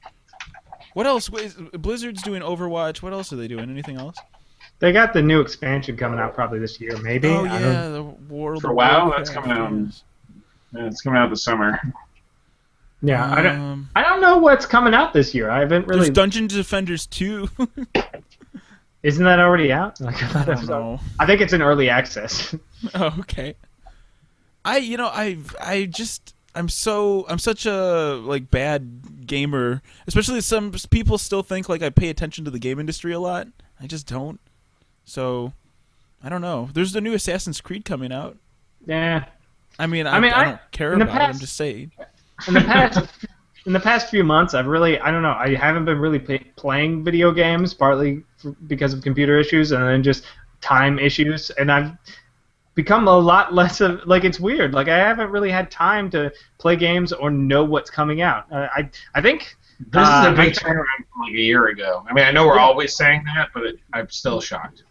What else? Blizzard's doing Overwatch. What else are they doing? Anything else? They got the new expansion coming out probably this year, maybe. Oh yeah, the World for WoW. That's coming out. Yeah, it's coming out this summer. Yeah, I don't know what's coming out this year. I haven't really. There's Dungeon Defenders 2. Isn't that already out? I don't know. I think it's in early access. Oh, okay. I'm such a bad gamer. Especially some people still think I pay attention to the game industry a lot. I just don't. So, I don't know. There's the new Assassin's Creed coming out. Yeah. I don't care about it. I'm just saying. In the past few months, I don't know. I haven't been really playing video games, partly because of computer issues and then just time issues, and I've become a lot less of it's weird. I haven't really had time to play games or know what's coming out. I think this is a big turnaround from a year ago. I know we're always saying that, but I'm still shocked.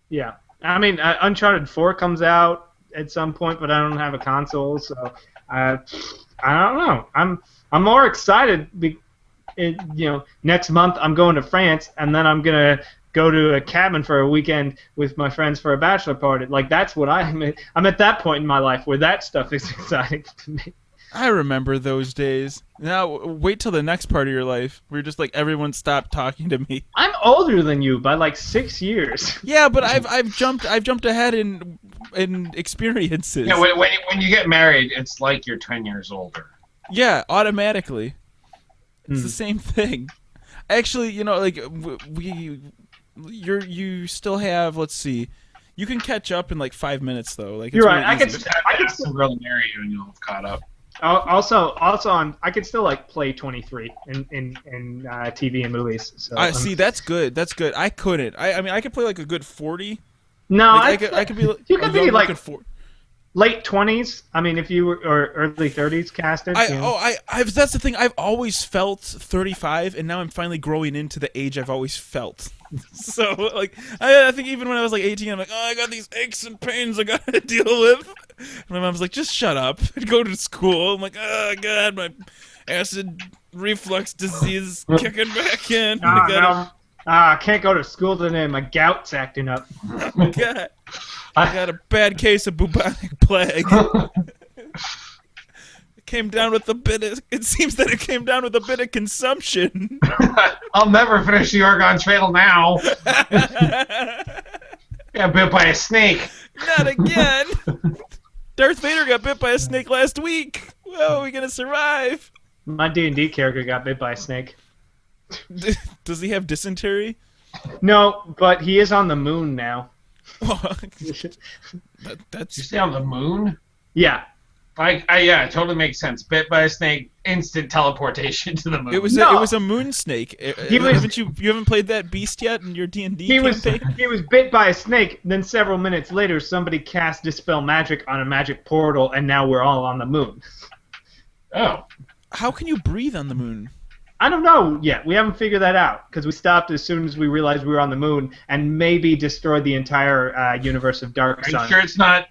Yeah, Uncharted 4 comes out at some point, but I don't have a console, so I don't know. I'm more excited. Next month I'm going to France, and then I'm gonna go to a cabin for a weekend with my friends for a bachelor party. That's what I'm at that point in my life where that stuff is exciting to me. I remember those days. Now wait till the next part of your life where you're just like everyone stopped talking to me. I'm older than you by like 6 years. Yeah, but I've jumped ahead in experiences. Yeah, when you get married, it's like you're 10 years older. Yeah, automatically. It's the same thing. Actually, like you still have. Let's see. You can catch up in like 5 minutes though. Like You're right. really I could still really marry you, and you'll have caught up. Also, I could still like play 23 in TV and movies. So see, that's good. That's good. I couldn't. I mean, I could play like a good 40. No, like, I could be. You could be like for late 20s. I mean, if you were or early 30s casted. That's the thing. I've always felt 35, and now I'm finally growing into the age I've always felt. So like, I think even when I was like 18, I'm like, oh, I got these aches and pains I gotta deal with. And my mom's like, just shut up and go to school. I'm like, oh god, my acid reflux disease is kicking back in. I can't go to school today. My gout's acting up. Oh god, I got a bad case of bubonic plague. Came down with a bit of. It seems that it came down with a bit of consumption. I'll never finish the Oregon Trail now. Got bit by a snake. Not again. Darth Vader got bit by a snake last week. How are we gonna survive? My D&D character got bit by a snake. Does he have dysentery? No, but he is on the moon now. That's. You stay on the moon? Yeah. Yeah, it totally makes sense. Bit by a snake, instant teleportation to the moon. It was a moon snake. You haven't played that beast yet in your D&D campaign? He was bit by a snake. Then several minutes later, somebody cast Dispel Magic on a magic portal, and now we're all on the moon. Oh. How can you breathe on the moon? I don't know yet. We haven't figured that out because we stopped as soon as we realized we were on the moon and maybe destroyed the entire universe of Dark Sun. Are you sure it's not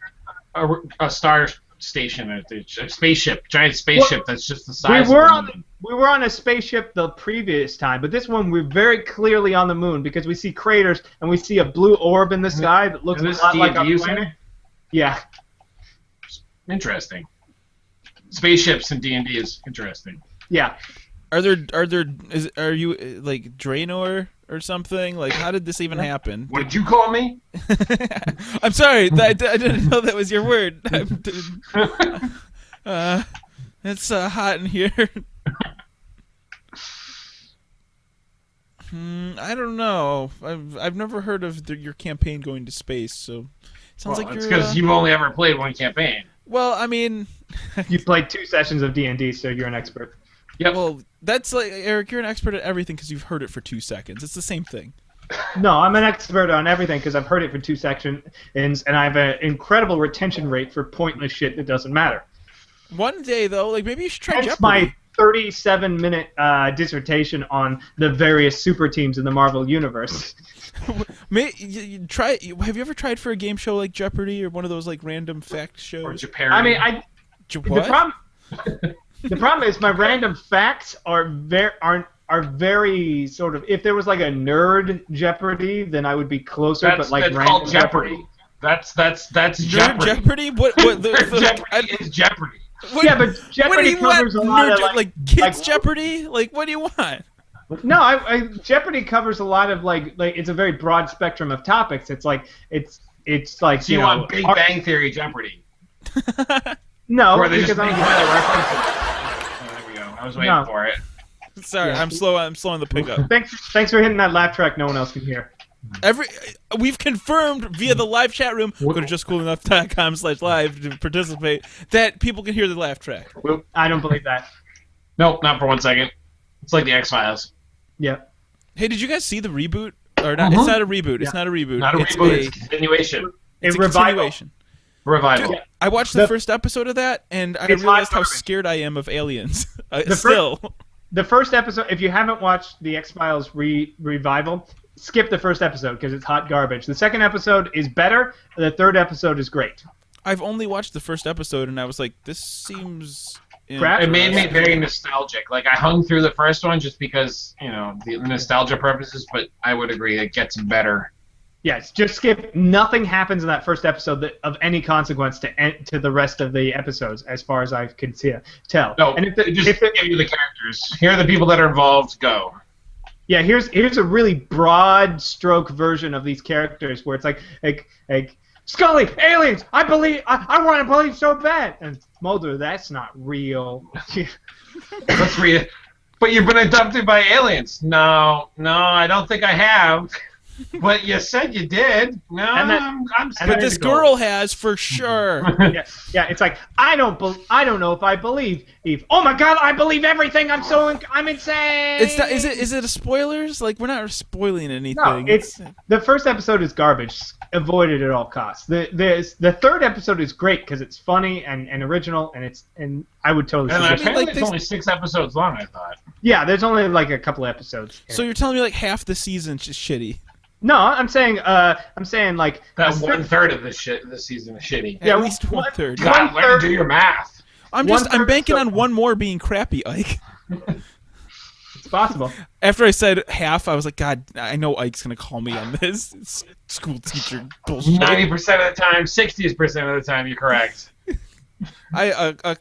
a star station, a spaceship, giant spaceship that's just the size of the moon? We were on a spaceship the previous time, but this one we're very clearly on the moon because we see craters and we see a blue orb in the sky that looks a lot like a planet. Yeah. Interesting. Spaceships in D&D is interesting. Yeah. Are you like Draenor or something? Like, how did this even happen? What did you call me? I'm sorry, I didn't know that was your word. It's hot in here. I don't know. I've never heard of your campaign going to space, so it sounds like it's you're. because you've only ever played one campaign. Well, I mean, you played 2 sessions of D&D, so you're an expert. Yeah. Well, that's like Eric. You're an expert at everything because you've heard it for 2 seconds. It's the same thing. No, I'm an expert on everything because I've heard it for 2 seconds, and I have an incredible retention rate for pointless shit that doesn't matter. One day, though, like maybe you should try That's Jeopardy. my 37-minute dissertation on the various super teams in the Marvel Universe. Try. Have you ever tried for a game show like Jeopardy or one of those like random fact shows? Or Jeopardy. I mean, What? The problem is my random facts are very sort of. If there was like a nerd Jeopardy, then I would be closer. That's called Jeopardy. That's Nerd Jeopardy. Jeopardy? What? Jeopardy is Jeopardy. Yeah, but Jeopardy covers a lot of like kids Jeopardy. Like, what do you want? No, Jeopardy covers a lot of like it's a very broad spectrum of topics. It's like So you want Big Bang Theory Jeopardy? No, or they because just make other references. Oh, there we go. I was waiting for it. Sorry, yeah. I'm slow on the pickup. Thanks for hitting that laugh track no one else can hear. We've confirmed via the live chat room, go to justcoolenough.com/live to participate, that people can hear the laugh track. I don't believe that. Nope, not for 1 second. It's like the X-Files. Yeah. Hey, did you guys see the reboot? Or not? It's not a reboot. Yeah. It's not a reboot. Not a reboot. It's a continuation. It's a continuation. Revival. Dude, I watched the first episode of that, and I realized how scared I am of aliens. The first episode, if you haven't watched the X-Files revival, skip the first episode because it's hot garbage. The second episode is better. The third episode is great. I've only watched the first episode, and I was like, this seems... It made me very nostalgic. Like, I hung through the first one just because, the nostalgia purposes, but I would agree it gets better Yes, just skip. Nothing happens in that first episode of any consequence to the rest of the episodes, as far as I can tell. No, and just give you the characters. Here are the people that are involved. Go. Yeah, here's a really broad stroke version of these characters where it's like Scully, aliens. I want to believe so bad. And Mulder, that's not real. That's real. But you've been abducted by aliens. No, I don't think I have. But you said you did. No, I'm but this girl has for sure. Yeah, it's like I don't know if I believe Eve. Oh my God, I believe everything. I'm insane. Is it a spoilers? Like we're not spoiling anything. No, the first episode is garbage. Avoid it at all costs. The third episode is great because it's funny and original and I would totally. And apparently it's only 6 episodes long. I thought. Yeah, there's only like a couple episodes. So you're telling me like half the season's just shitty? No, I'm saying like that 1/3 of the season is shitty. Yeah, at least 1/3. God, learn to do your math. I'm banking on one more being crappy, Ike. It's possible. After I said half, I was like, God, I know Ike's gonna call me on this. It's school teacher bullshit. 90% of the time, 60% of the time, you're correct. A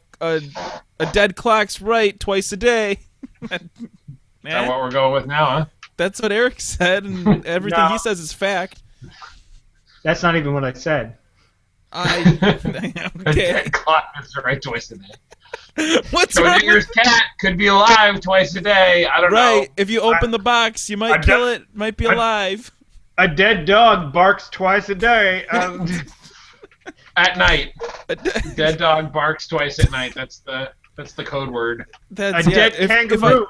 dead clock's right twice a day. Is that what we're going with now, huh? That's what Eric said, and everything he says is fact. That's not even what I said. Okay. Clock is the right twice a day. What's wrong Schrodinger's cat could be alive twice a day. I don't know. Right. If you open the box, you might kill it. Might be alive. A dead dog barks twice a day. At night. Dead dog barks twice at night. That's the code word. That's dead kangaroo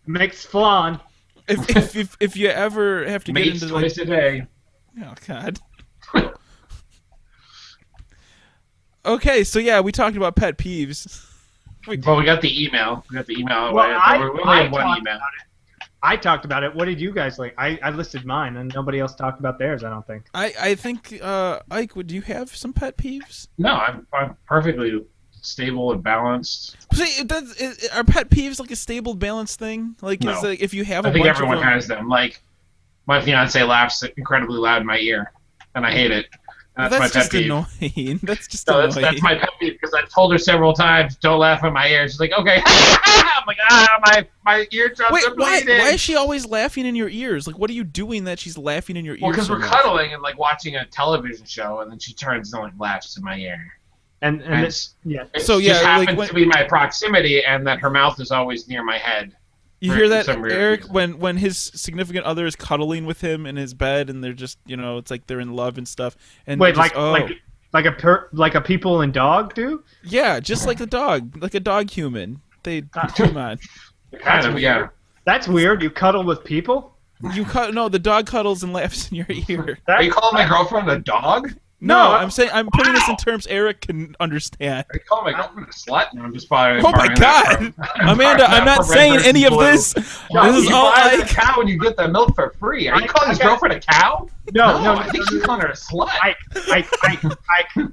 makes flan. If you ever have to get into twice a day. Oh God. Okay, so yeah, we talked about pet peeves. Well, we got the email. We only have one email. I talked about it. What did you guys like? I listed mine, and nobody else talked about theirs. I don't think. I think Ike, would you have some pet peeves? No, I'm perfectly stable and balanced. See, are pet peeves like a stable, balanced thing? Like, no. Is like if you have I think bunch everyone of them... has them. Like, my fiance laughs incredibly loud in my ear, and I hate it. And that's my pet peeve. Annoying. That's just annoying. That's my pet peeve because I've told her several times, don't laugh in my ear. She's like, okay. I'm like, my eardrums are bleeding. Why is she always laughing in your ears? Like, what are you doing that she's laughing in your ears? Well, because we're cuddling and like watching a television show, and then she turns and like laughs in my ear. And It just happens to be my proximity, and that her mouth is always near my head. You hear that, Eric? When his significant other is cuddling with him in his bed, and they're just, it's like they're in love and stuff. And wait, like a people and dog do? Yeah, just like a dog human. They come on. Kind of, yeah. That's weird. You cuddle with people? No, the dog cuddles and laughs in your ear. Are you calling my girlfriend a dog? No, I'm saying I'm putting this in terms Eric can understand. Are you calling my girlfriend a slut? No, I'm just following. Oh my God, Amanda! I'm not saying any of this. This is all buy a cow and you get the milk for free. Are you calling his girlfriend a cow? No. I think she's calling her a slut.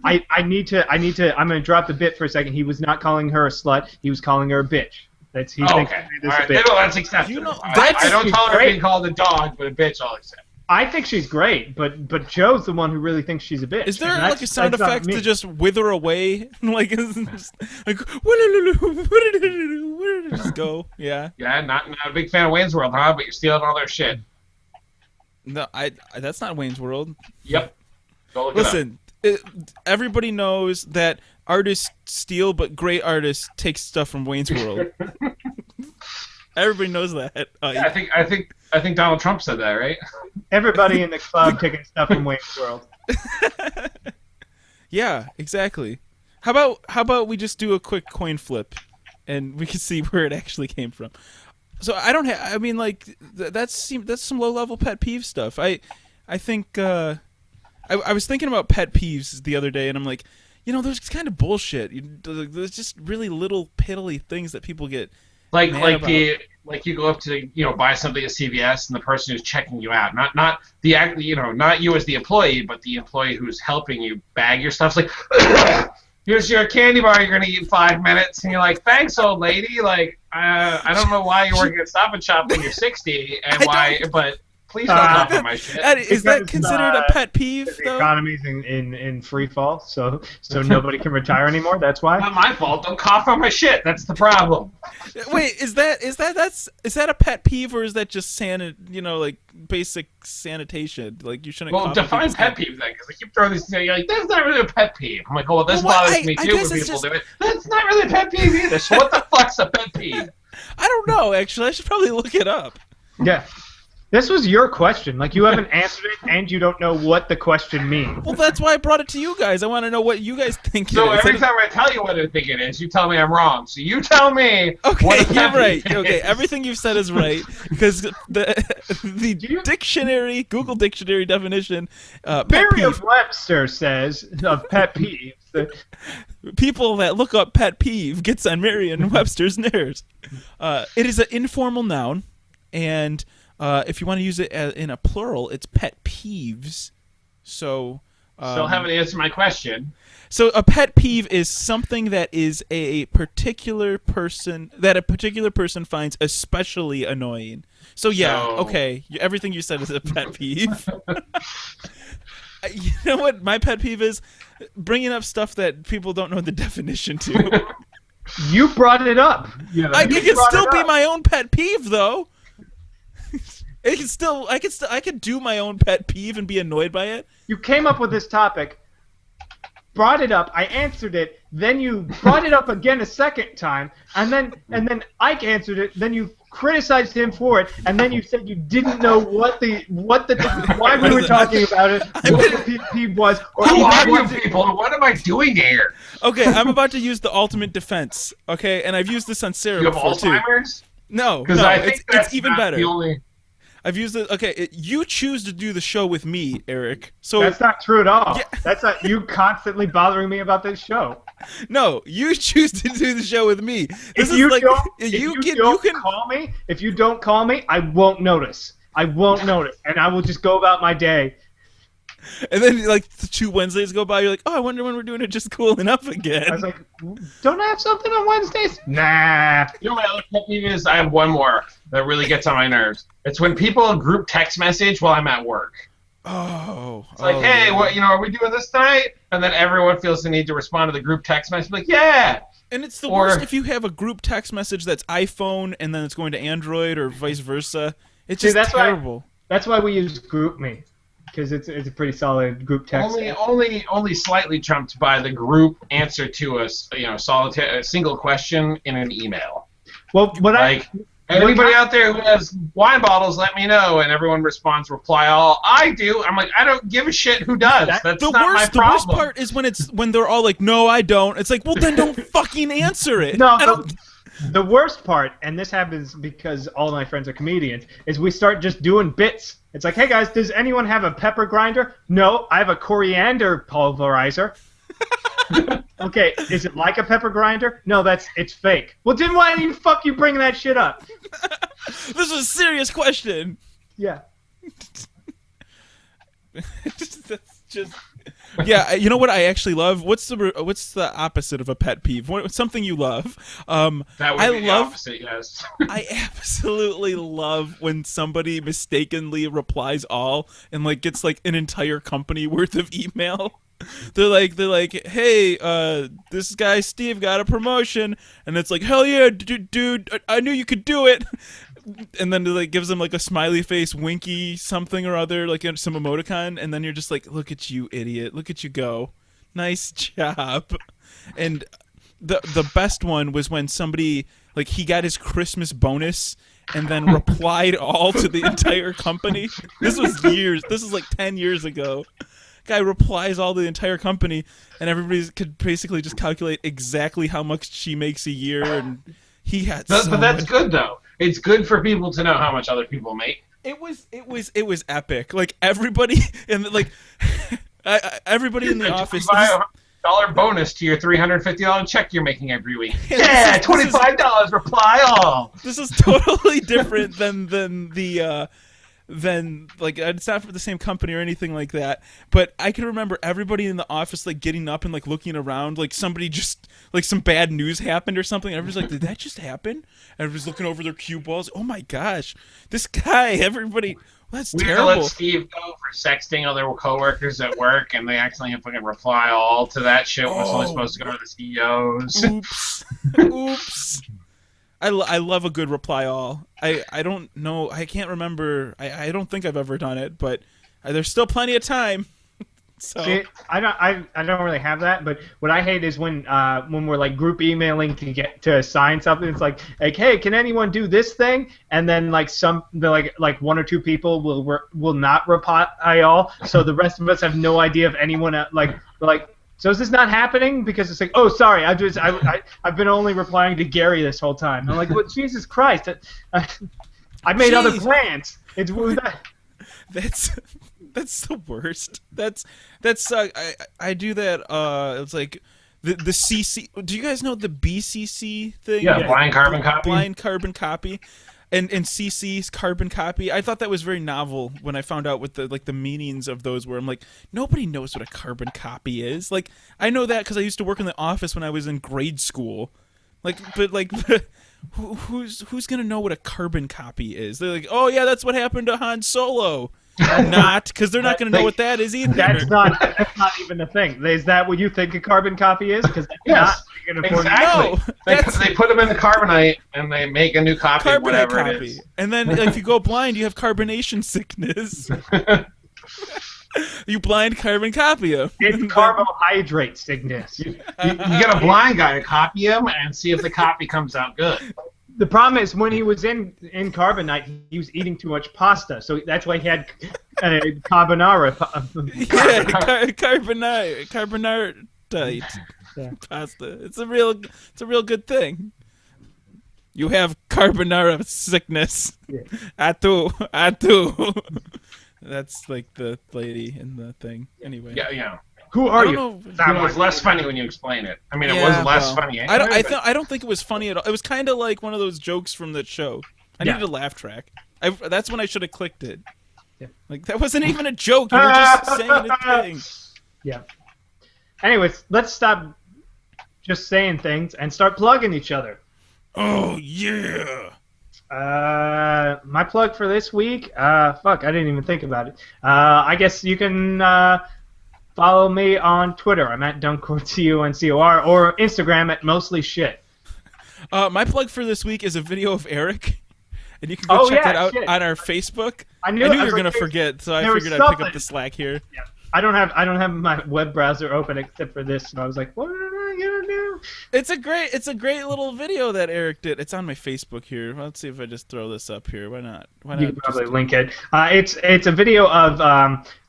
I need to. I'm going to drop the bit for a second. He was not calling her a slut. He was calling her a bitch. Okay. All right. No, that's acceptable. I don't tolerate being called a dog, but a bitch I'll accept. I think she's great, but Joe's the one who really thinks she's a bitch. Is there like a sound effect to just wither away? Like, just go? Yeah. Yeah, not a big fan of Wayne's World, huh? But you're stealing all their shit. No, that's not Wayne's World. Yep. Go look Listen, everybody knows that artists steal, but great artists take stuff from Wayne's World. Everybody knows that. Yeah, I think Donald Trump said that, right? Everybody in the club taking stuff from Wayne's World. Yeah, exactly. How about we just do a quick coin flip, and we can see where it actually came from. So I mean, like that's some low level pet peeve stuff. I think I was thinking about pet peeves the other day, and I'm like, there's kind of bullshit. There's just really little piddly things that people get. Like you go up to buy something at CVS and the person who's checking you out, not you as the employee, but the employee who's helping you bag your stuff. It's like, here's your candy bar you're gonna eat in 5 minutes, and you're like, thanks, old lady. Like, I don't know why you're working at Stop and Shop when you're 60 and but Please don't cough on my shit. Eddie, is that Because, considered a pet peeve, The though? economy's in free fall, so nobody can retire anymore. That's why. Not my fault. Don't cough on my shit. That's the problem. Wait, is that a pet peeve, or is that just like basic sanitation? Like you shouldn't. Well, cough on define people's pet peeve then, because I keep throwing these things. You're like, that's not really a pet peeve. I'm like, oh, well, this Well, bothers me I too guess when it's people just- do it. That's not really a pet peeve either. So what the fuck's a pet peeve? I don't know. Actually, I should probably look it up. Yeah. This was your question. Like, you haven't answered it, and you don't know what the question means. Well, that's why I brought it to you guys. I want to know what you guys think So it is. every time I tell you what I think it is, you tell me I'm wrong. So you tell me. Okay, what a you're pet right. peeve Okay, is. everything you've said is right because the dictionary, Google dictionary definition, pet peeve, Merriam-Webster says of pet peeves that people that look up pet peeve gets on Merriam-Webster's nerves. It is an informal noun, and if you want to use it in a plural, it's pet peeves. So. Still haven't answered my question. So a pet peeve is something that is a particular person finds especially annoying. So yeah, So- okay, everything you said is a pet peeve. You know what my pet peeve is? Bringing up stuff that people don't know the definition to. you brought it up. It can still be my own pet peeve though. I could do my own pet peeve and be annoyed by it. You came up with this topic, brought it up, I answered it, then you brought it up again a second time, and then Ike answered it, then you criticized him for it, and then you said you didn't know why we were talking about it, what the pet peeve was, or Who even are you what people? What am I doing here? Okay, I'm about to use the ultimate defense. Okay, and I've used this on Sarah You have before too. Alzheimer's? No, Because no, I think that's it's even not better. the only. I've used it. Okay, you choose to do the show with me, Eric. So That's not true at all. Yeah. That's not you constantly bothering me about this show. no, you choose to do the show with me. This If is you like don't, you if can if you don't call me, I won't notice. I won't notice, and I will just go about my day. and then like 2 Wednesdays go by. You're like, oh, I wonder when we're doing it just cool enough I was again. like, don't I have something on Wednesdays? Nah. You know my other pet peeve is? I have one more that really gets on my nerves. It's when people group text message while I'm at work. Oh, It's like, hey, yeah. what? Are we doing this tonight? And then everyone feels the need to respond to the group text message. Like, yeah. And it's the Or- worst if you have a group text message that's iPhone and then it's going to Android or vice versa. It's just that's why- terrible. That's why we use GroupMe, because it's a pretty solid group text. Only slightly trumped by the group answer to a single question in an email. Well, Like, anybody out there who has wine bottles, let me know. And everyone responds, reply all. I do. I'm like, I don't give a shit who does. That's The not my worst problem. part is when they're all like, "No, I don't." It's like, well, then don't fucking answer it. No, I don't. the worst part, and this happens because all my friends are comedians, is we start just doing bits. It's like, hey guys, does anyone have a pepper grinder? No, I have a coriander pulverizer. Okay, is it like a pepper grinder? No, it's fake. Well, then why didn't you bring that shit up? This is a serious question. Yeah. That's just. Yeah, you know what I actually love? What's the opposite of a pet peeve? Something you love? That would I be the love- opposite, yes. I absolutely love when somebody mistakenly replies all and like gets like an entire company worth of email. They're like, hey, this guy Steve got a promotion, and it's like, hell yeah, dude, I knew you could do it. And then it like gives them like a smiley face, winky something or other, like some emoticon, and then you're just like, look at you, idiot, look at you go, nice job. And the best one was when somebody like he got his Christmas bonus and then replied all to the entire company. This was like 10 years ago. Guy replies all to the entire company, and everybody could basically just calculate exactly how much she makes a year, and he had But so that's much. good, though. It's good for people to know how much other people make. It was epic. Like everybody and like everybody in the office. $25 bonus to your $350 check you're making every week. Yeah, Yeah, this is- $25. Reply all. This is totally different than then like it's not for the same company or anything like that. But I can remember everybody in the office like getting up and like looking around, like somebody just like some bad news happened or something. Everybody's like, "Did that just happen?" Everybody's looking over their cue balls. Oh my gosh, this guy! Everybody, well, that's We had to terrible. let Steve go for sexting other coworkers at work, and they accidentally fucking reply all to that shit when it's only supposed to go to the CEOs. Oops, oops. I love a good reply all. I don't know. I can't remember. I don't think I've ever done it, but there's still plenty of time. So See, I don't really have that, but what I hate is when we're like group emailing to get to assign something. It's like hey, can anyone do this thing? And then like like one or two people will not reply all, so the rest of us have no idea if anyone like. So is this not happening? Because it's like, oh, sorry, I've been only replying to Gary this whole time. I'm like, well, Jesus Christ, I made other plans. It's that's the worst. That's I do that. It's like the CC. Do you guys know the BCC thing? Yeah, blind carbon copy. Blind carbon copy. And CC's carbon copy. I thought that was very novel when I found out what the meanings of those were. I'm like, nobody knows what a carbon copy is. Like, I know that because I used to work in the office when I was in grade school. Like, but like, who's gonna know what a carbon copy is? They're like, oh yeah, that's what happened to Han Solo. Not because they're not gonna know what that is either. That's not even the thing. Is that what you think a carbon copy is? Because Yes, exactly. exactly. Because they put them in the carbonite and they make a new copy, Carbonite whatever copy. it is. And then if you go blind, you have carbonation sickness. You blind carbon copy him. It's carbohydrate sickness. You get a blind guy to copy him and see if the copy comes out good. The problem is when he was in carbonite, he was eating too much pasta, so that's why he had carbonara. Carbonite pasta. It's a real good thing. You have carbonara sickness. Yeah. Atu. That's like the lady in the thing. Anyway. Yeah. Who are you? It was less funny when you explain it. I mean, it was less funny. Anyway, I don't think it was funny at all. It was kind of like one of those jokes from that show. I needed a laugh track. That's when I should have clicked it. Yeah. Like that wasn't even a joke. You were just saying a thing. Yeah. Anyways, let's stop just saying things and start plugging each other. Oh yeah. My plug for this week. Fuck, I didn't even think about it. I guess you can follow me on Twitter. I'm at Duncor, Tuncor, or Instagram at Mostly Shit. My plug for this week is a video of Eric, and you can go check that out on our Facebook. I knew you were gonna forget, so I figured I'd pick up the slack here. Yeah. I don't have my web browser open except for this, so I was like, what am I gonna do? It's a great little video that Eric did. It's on my Facebook here. Let's see if I just throw this up here. Why not? You can probably link it. It's a video of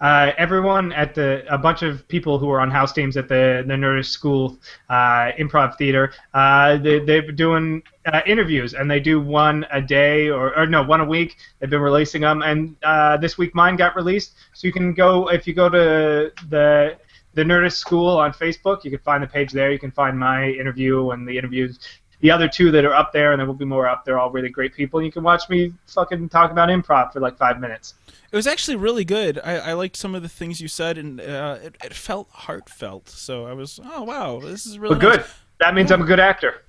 everyone at a bunch of people who are on house teams at the Nerdist School improv theater. They're doing interviews, and they do one a day or no, one a week. They've been releasing them, and this week mine got released. So you can go, if you go to the Nerdist School on Facebook, you can find the page there. You can find my interview and the interviews, the other two that are up there, and there will be more up there. All really great people. And you can watch me fucking talk about improv for like 5 minutes. It was actually really good. I liked some of the things you said, and it felt heartfelt. So I was, oh wow, this is really good. Nice. That means I'm a good actor.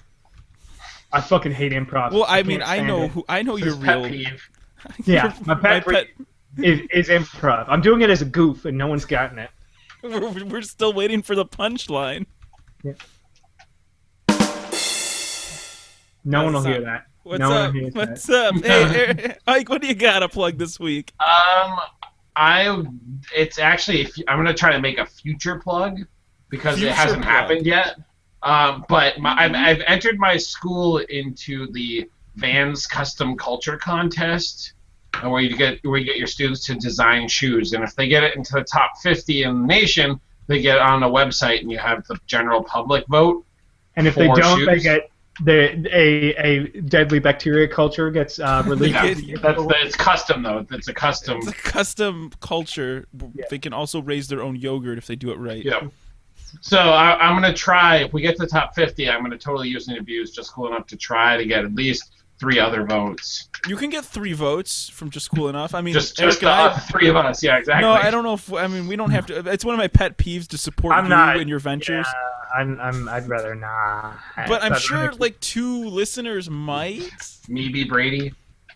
I fucking hate improv. Well, I mean, I know you're real. Yeah, my pet is improv. I'm doing it as a goof, and no one's gotten it. We're still waiting for the punchline. Yeah. No one will hear that. What's up? What's up? Hey, Ike, what do you got to plug this week? It's actually, I'm gonna try to make a future plug because it hasn't happened yet. But I've entered my school into the Vans Custom Culture Contest, where you get your students to design shoes, and if they get it into the top 50 in the nation, they get it on a website, and you have the general public vote. And if they don't, they get a deadly bacteria culture gets released. It's custom though. It's a custom. It's a custom culture. Yeah. They can also raise their own yogurt if they do it right. Yeah. So I'm gonna try. If we get to the top 50, I'm gonna totally use interviews just cool enough to try to get at least 3 other votes. You can get 3 votes from Just Cool Enough. I mean, Just Eric the and I, 3 of us. Yeah, exactly. no, I don't know if. I mean, we don't have to. It's one of my pet peeves to support I'm you not in your ventures. I'd rather not. But I'm sure like 2 listeners might. Maybe Brady.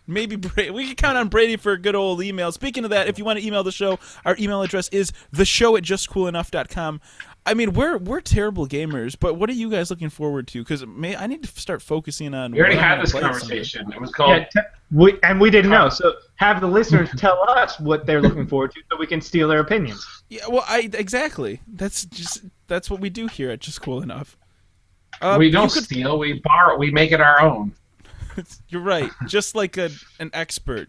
Maybe we can count on Brady for a good old email. Speaking of that, if you want to email the show, our email address is theshow@justcoolenough.com. I mean, we're terrible gamers, but what are you guys looking forward to? Because I need to start focusing on. We already what I'm had gonna this play conversation. It was called. We didn't know. So have the listeners tell us what they're looking forward to, so we can steal their opinions. Yeah, well, exactly. That's what we do here at Just Cool Enough. We don't steal. We borrow. We make it our own. You're right. Just like an expert.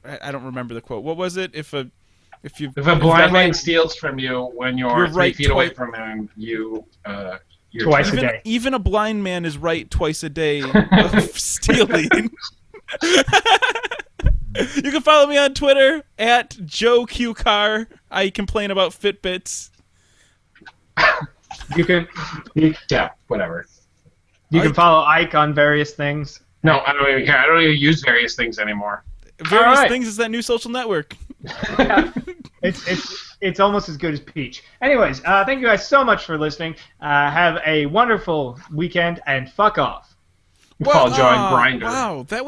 I don't remember the quote. What was it? If a blind man steals from you when you're 3 right feet away from him, you're twice a day. Even a blind man is right twice a day of stealing. You can follow me on Twitter at JoeQCar. I complain about Fitbits. You can whatever. You can follow Ike on various things. No, I don't even care. I don't even use various things anymore. Various right. Things is that new social network. It's almost as good as Peach. Anyways, thank you guys so much for listening. Have a wonderful weekend and fuck off. We call Joe and Grinder. Wow, that